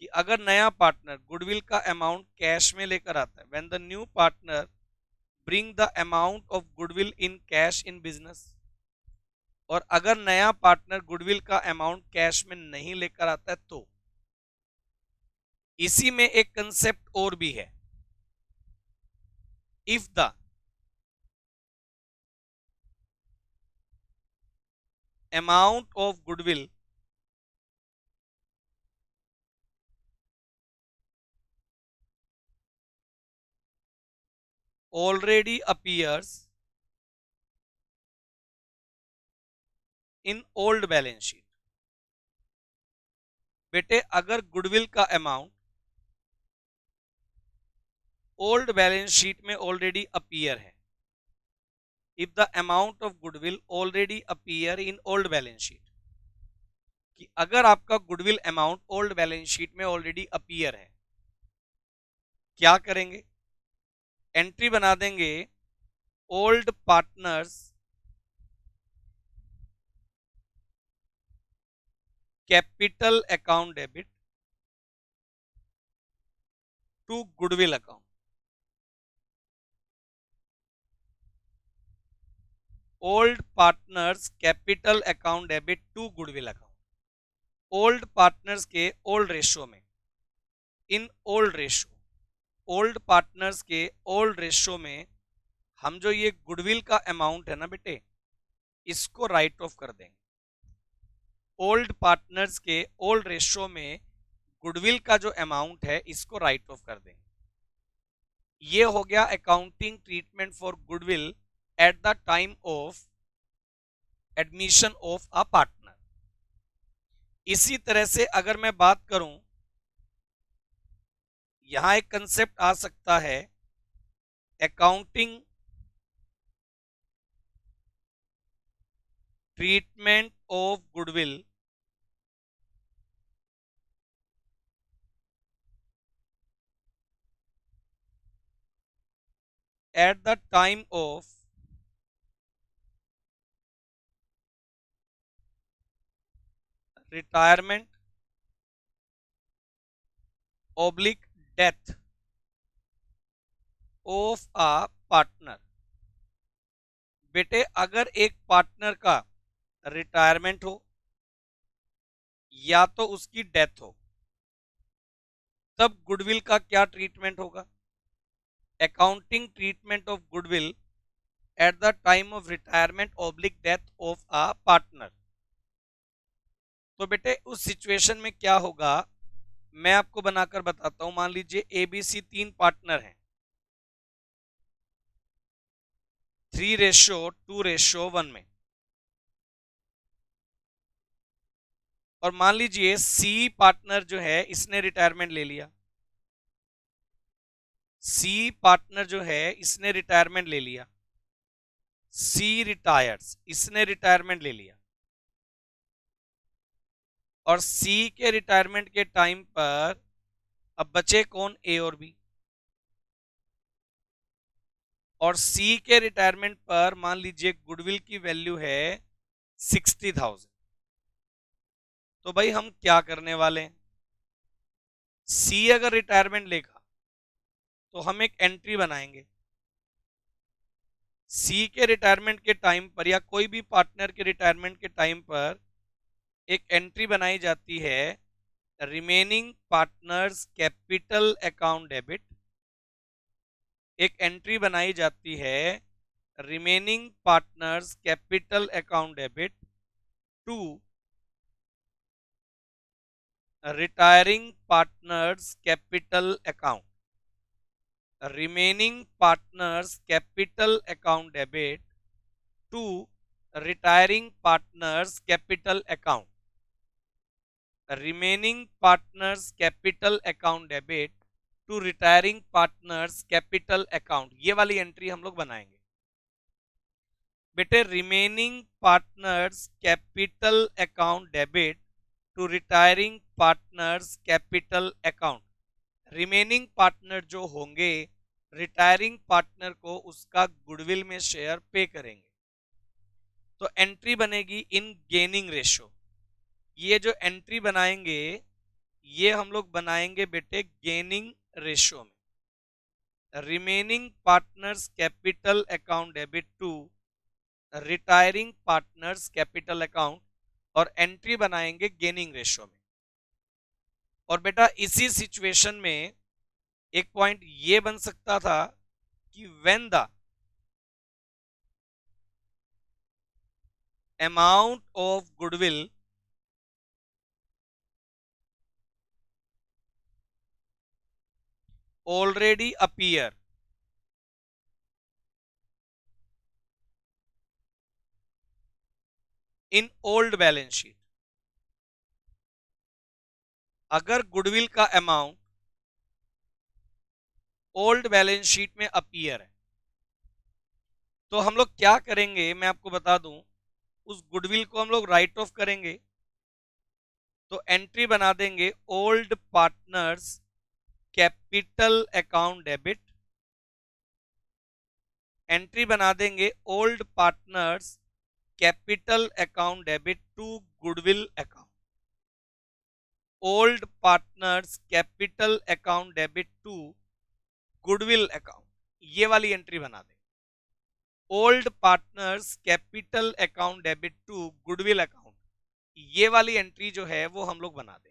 Speaker 1: कि अगर नया पार्टनर गुडविल का अमाउंट कैश में लेकर आता है, when the new partner bring the amount of goodwill in cash in business, और अगर नया पार्टनर गुडविल का अमाउंट कैश में नहीं लेकर आता है, तो इसी में एक कंसेप्ट और भी है, if the amount of goodwill already appears in old balance sheet, बेटे अगर गुडविल का अमाउंट ओल्ड बैलेंस शीट में ऑलरेडी अपीयर है, if the amount of goodwill already appear in old balance sheet, कि अगर आपका goodwill amount old balance sheet में ऑलरेडी अपीयर है, क्या करेंगे? एंट्री बना देंगे old partners capital account debit to goodwill account, old partners capital account debit to goodwill account, old partners के ओल्ड रेशियो में, इन ओल्ड रेशियो, ओल्ड पार्टनर्स के ओल्ड रेशियो में हम जो ये गुडविल का अमाउंट है ना बेटे, इसको राइट ऑफ कर देंगे। ओल्ड पार्टनर्स के ओल्ड रेशियो में गुडविल का जो अमाउंट है इसको राइट ऑफ कर देंगे। ये हो गया accounting treatment for goodwill at the time of admission of a partner. इसी तरह से अगर मैं बात करूं, यहां एक कंसेप्ट आ सकता है accounting treatment of goodwill at the time of retirement oblique death of a partner. बेटे अगर एक पार्टनर का रिटायरमेंट हो या तो उसकी डेथ हो, तब गुडविल का क्या ट्रीटमेंट होगा? Accounting treatment of goodwill at the time of retirement oblique death of a partner. तो बेटे उस सिचुएशन में क्या होगा, मैं आपको बनाकर बताता हूं। मान लीजिए एबीसी 3 पार्टनर हैं, 3:2:1 में। और मान लीजिए सी पार्टनर जो है इसने रिटायरमेंट ले लिया, सी पार्टनर जो है इसने रिटायरमेंट ले लिया, सी रिटायर्स, इसने रिटायरमेंट ले लिया, और सी के रिटायरमेंट के टाइम पर अब बचे कौन, ए और बी। और सी के रिटायरमेंट पर मान लीजिए गुडविल की वैल्यू है 60,000। तो भाई हम क्या करने वाले हैं, सी अगर रिटायरमेंट लेगा तो हम एक एंट्री बनाएंगे, सी के रिटायरमेंट के टाइम पर या कोई भी पार्टनर के रिटायरमेंट के टाइम पर एक एंट्री बनाई जाती है, remaining partners capital account debit. एक एंट्री बनाई जाती है, remaining partners capital account debit to retiring partners capital account, remaining partners capital account debit to retiring partners capital account, remaining partners capital account debit to retiring partners capital account. ये वाली एंट्री हम लोग बनाएंगे बेटे, remaining partners capital account debit to retiring partners capital account. Remaining partner जो होंगे रिटायरिंग पार्टनर को उसका गुडविल में शेयर पे करेंगे। तो एंट्री बनेगी इन गेनिंग रेशो। ये जो एंट्री बनाएंगे ये हम लोग बनाएंगे बेटे गेनिंग रेशो में, remaining partners capital account debit to retiring partners capital account, और एंट्री बनाएंगे गेनिंग रेशो में। और बेटा इसी सिचुएशन में एक पॉइंट ये बन सकता था कि when the amount of goodwill already appear in old balance sheet, अगर गुडविल का अमाउंट ओल्ड बैलेंस शीट में अपीयर है तो हम लोग क्या करेंगे मैं आपको बता दूं, उस गुडविल को हम लोग राइट ऑफ करेंगे। तो एंट्री बना देंगे old partners capital account debit, entry बना देंगे old partners capital account debit to goodwill account, old partners capital account debit to goodwill account. ये वाली एंट्री बना दें, old partners capital account debit to goodwill account. ये वाली एंट्री जो है वो हम लोग बना दें,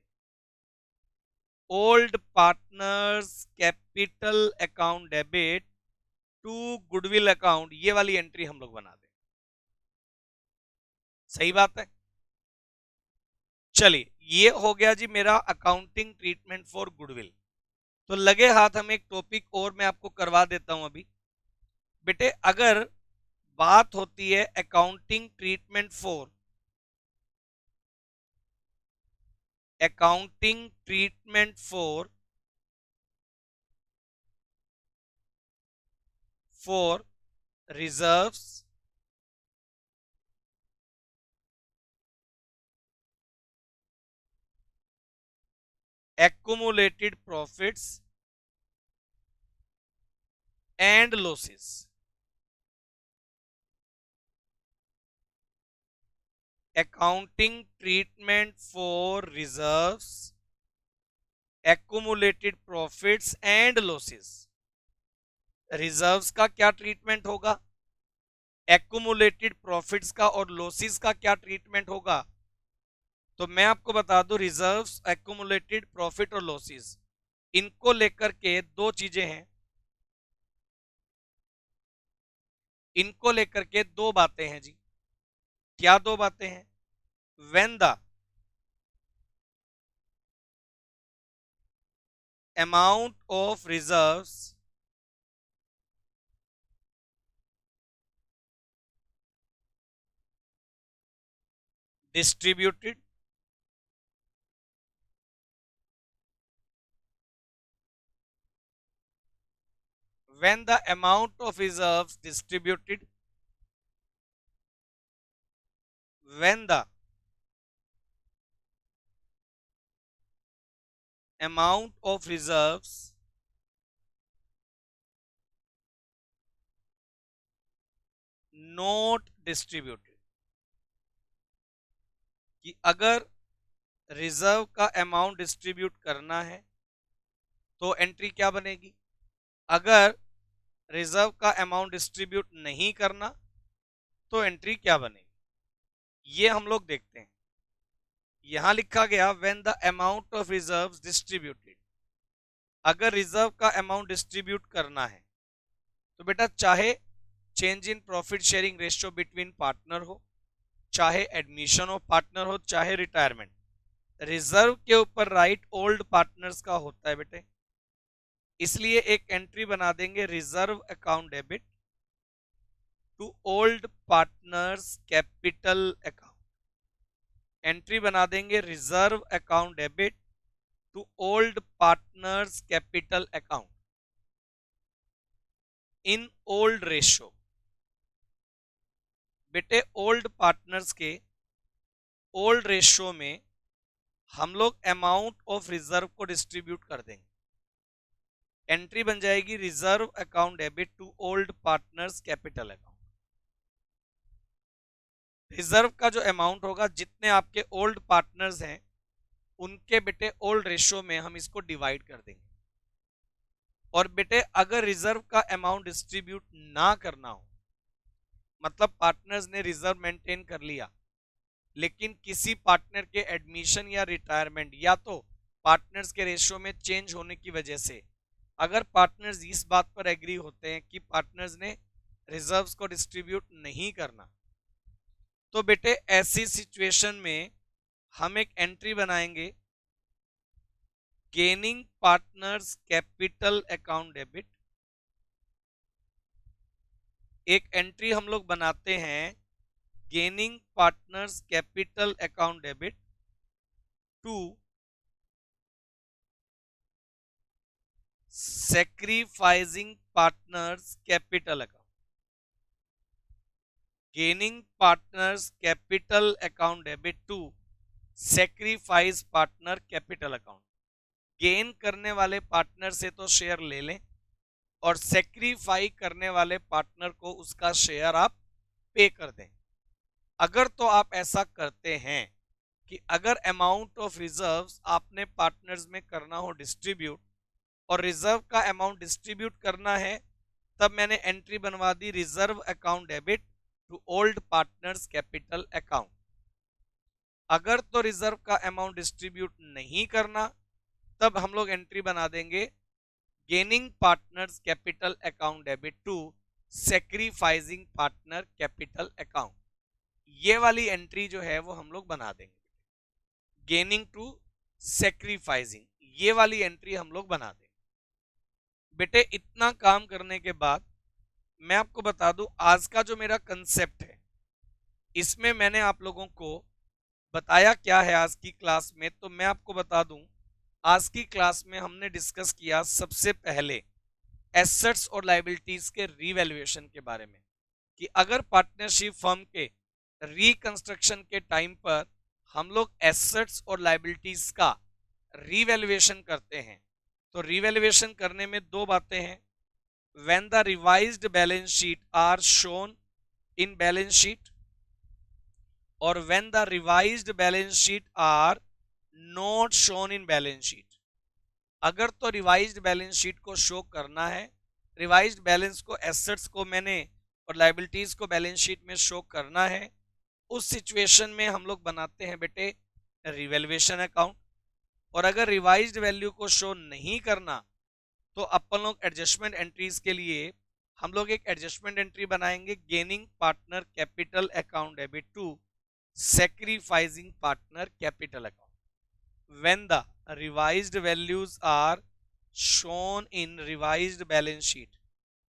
Speaker 1: old partners capital account debit to goodwill account. ये वाली एंट्री हम लोग बना दें। सही बात है। चलिए ये हो गया जी मेरा अकाउंटिंग ट्रीटमेंट फॉर गुडविल। तो लगे हाथ हम एक टॉपिक और मैं आपको करवा देता हूं अभी। बेटे अगर बात होती है accounting treatment for, accounting treatment for reserves, accumulated profits and losses, accounting treatment for reserves, accumulated profits and losses। Reserves का क्या ट्रीटमेंट होगा, एक्यूमुलेटेड प्रॉफिट्स का और लॉसेस का क्या ट्रीटमेंट होगा। तो मैं आपको बता दूं रिजर्व्स, एक्यूमुलेटेड प्रॉफिट और लॉसेस, इनको लेकर के दो चीजें हैं, इनको लेकर के दो बातें हैं जी। क्या दो बातें हैं, when the amount of reserves distributed when the amount of reserves distributed, when the amount of reserves not distributed, कि अगर रिजर्व का अमाउंट डिस्ट्रीब्यूट करना है तो एंट्री क्या बनेगी, अगर रिजर्व का अमाउंट डिस्ट्रीब्यूट नहीं करना तो एंट्री क्या बनेगी, ये हम लोग देखते हैं। यहां लिखा गया when the amount of reserves distributed, अगर रिजर्व का अमाउंट डिस्ट्रीब्यूट करना है तो बेटा चाहे change in profit sharing ratio between partner हो, चाहे एडमिशन ऑफ पार्टनर हो, चाहे रिटायरमेंट, रिजर्व के ऊपर राइट ओल्ड पार्टनर्स का होता है बेटे। इसलिए एक एंट्री बना देंगे reserve account debit to old partners capital account, entry बना देंगे reserve account debit to old partners capital account in old ratio. बेटे ओल्ड पार्टनर्स के ओल्ड रेशियो में हम लोग अमाउंट ऑफ रिजर्व को डिस्ट्रीब्यूट कर देंगे, एंट्री बन जाएगी reserve account debit to old partners capital account. Reserve का जो अमाउंट होगा, जितने आपके ओल्ड पार्टनर्स हैं उनके बेटे ओल्ड रेशियो में हम इसको डिवाइड कर देंगे। और बेटे अगर रिजर्व का अमाउंट डिस्ट्रीब्यूट ना करना हो, मतलब पार्टनर्स ने रिजर्व मेंटेन कर लिया लेकिन किसी पार्टनर के एडमिशन या रिटायरमेंट या तो पार्टनर्स के रेशियो में चेंज होने की वजह से अगर पार्टनर्स इस बात पर एग्री होते हैं कि पार्टनर्स ने रिजर्व्स को डिस्ट्रीब्यूट नहीं करना, तो बेटे ऐसी सिचुएशन में हम एक एंट्री बनाएंगे gaining partners capital account debit. एक एंट्री हम लोग बनाते हैं gaining partners capital account debit to sacrificing partners capital account, gaining partners capital account debit to sacrifice partner capital account. Gain करने वाले पार्टनर से तो शेयर ले लें और सैक्रिफाई करने वाले पार्टनर को उसका शेयर आप पे कर दें। अगर तो आप ऐसा करते हैं कि अगर अमाउंट ऑफ रिजर्व्स आपने पार्टनर्स में करना हो डिस्ट्रीब्यूट और रिजर्व का अमाउंट डिस्ट्रीब्यूट करना है, तब मैंने एंट्री बनवा दी reserve account debit to old partners capital account. अगर तो रिजर्व का अमाउंट डिस्ट्रीब्यूट नहीं करना, तब हम लोग एंट्री बना देंगे gaining partners capital account debit to sacrificing partner capital account. ये वाली एंट्री जो है वो हम लोग बना देंगे, गेनिंग टू सैक्रिफाइसिंग, ये वाली एंट्री हम लोग बना देंगे। बेटे इतना काम करने के बाद मैं आपको बता दूं आज का जो मेरा कंसेप्ट है, इसमें मैंने आप लोगों को बताया क्या है आज की क्लास में। तो मैं आपको बता दूं आज की क्लास में हमने डिस्कस किया सबसे पहले एसेट्स और लायबिलिटीज के रीवैल्यूएशन के बारे में, कि अगर पार्टनरशिप फर्म के रिकंस्ट्रक्शन के टाइम पर हम लोग एसेट्स और लायबिलिटीज का रीवैल्यूएशन करते हैं तो रीवैल्यूएशन करने में दो बातें हैं, when the revised balance sheet are shown in balance sheet और when the revised balance sheet are not shown in balance sheet. अगर तो रिवाइज्ड बैलेंस शीट को शो करना है, रिवाइज्ड बैलेंस को एसेट्स को मैंने और लायबिलिटीज को बैलेंस शीट में शो करना है, उस सिचुएशन में हम लोग बनाते हैं बेटे रिवैल्यूएशन अकाउंट। और अगर रिवाइज्ड वैल्यू को शो नहीं करना तो अपन लोग एडजस्टमेंट एंट्रीज के लिए हम लोग एक एडजस्टमेंट एंट्री बनाएंगे gaining partner capital account debit to sacrificing partner capital account when the revised values are shown in revised balance sheet.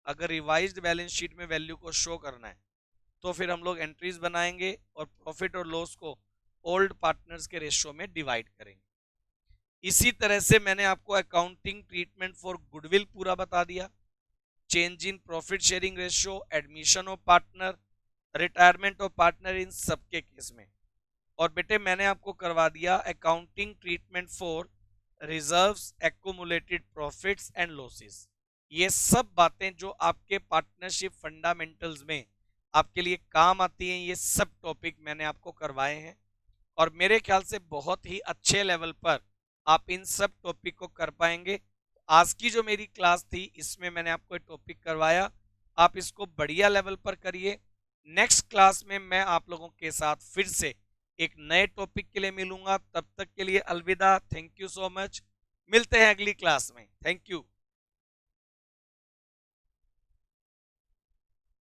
Speaker 1: अगर रिवाइज्ड बैलेंस शीट में वैल्यू को शो करना है तो फिर हम लोग एंट्रीज बनाएंगे और प्रॉफिट और लॉस को ओल्ड पार्टनर्स के रेशियो में डिवाइड करेंगे। इसी तरह से मैंने आपको अकाउंटिंग ट्रीटमेंट फॉर गुडविल पूरा बता दिया। Change in profit sharing ratio, admission of partner, retirement of partner, इन सबके केस में। और बेटे मैंने आपको करवा दिया accounting treatment for reserves, accumulated profits and losses. ये सब बातें जो आपके पार्टनरशिप फंडामेंटल्स में आपके लिए काम आती हैं, ये सब टॉपिक मैंने आपको करवाए हैं और मेरे ख्याल से बहुत ही अच्छे लेवल पर आप इन सब टॉपिक को कर पाएंगे। आज की जो मेरी क्लास थी इसमें मैंने आपको एक टॉपिक करवाया, आप इसको बढ़िया लेवल पर करिए। नेक्स्ट क्लास में मैं आप लोगों के साथ फिर से एक नए टॉपिक के लिए मिलूंगा। तब तक के लिए अलविदा, थैंक यू सो मच। मिलते हैं अगली क्लास में, थैंक यू।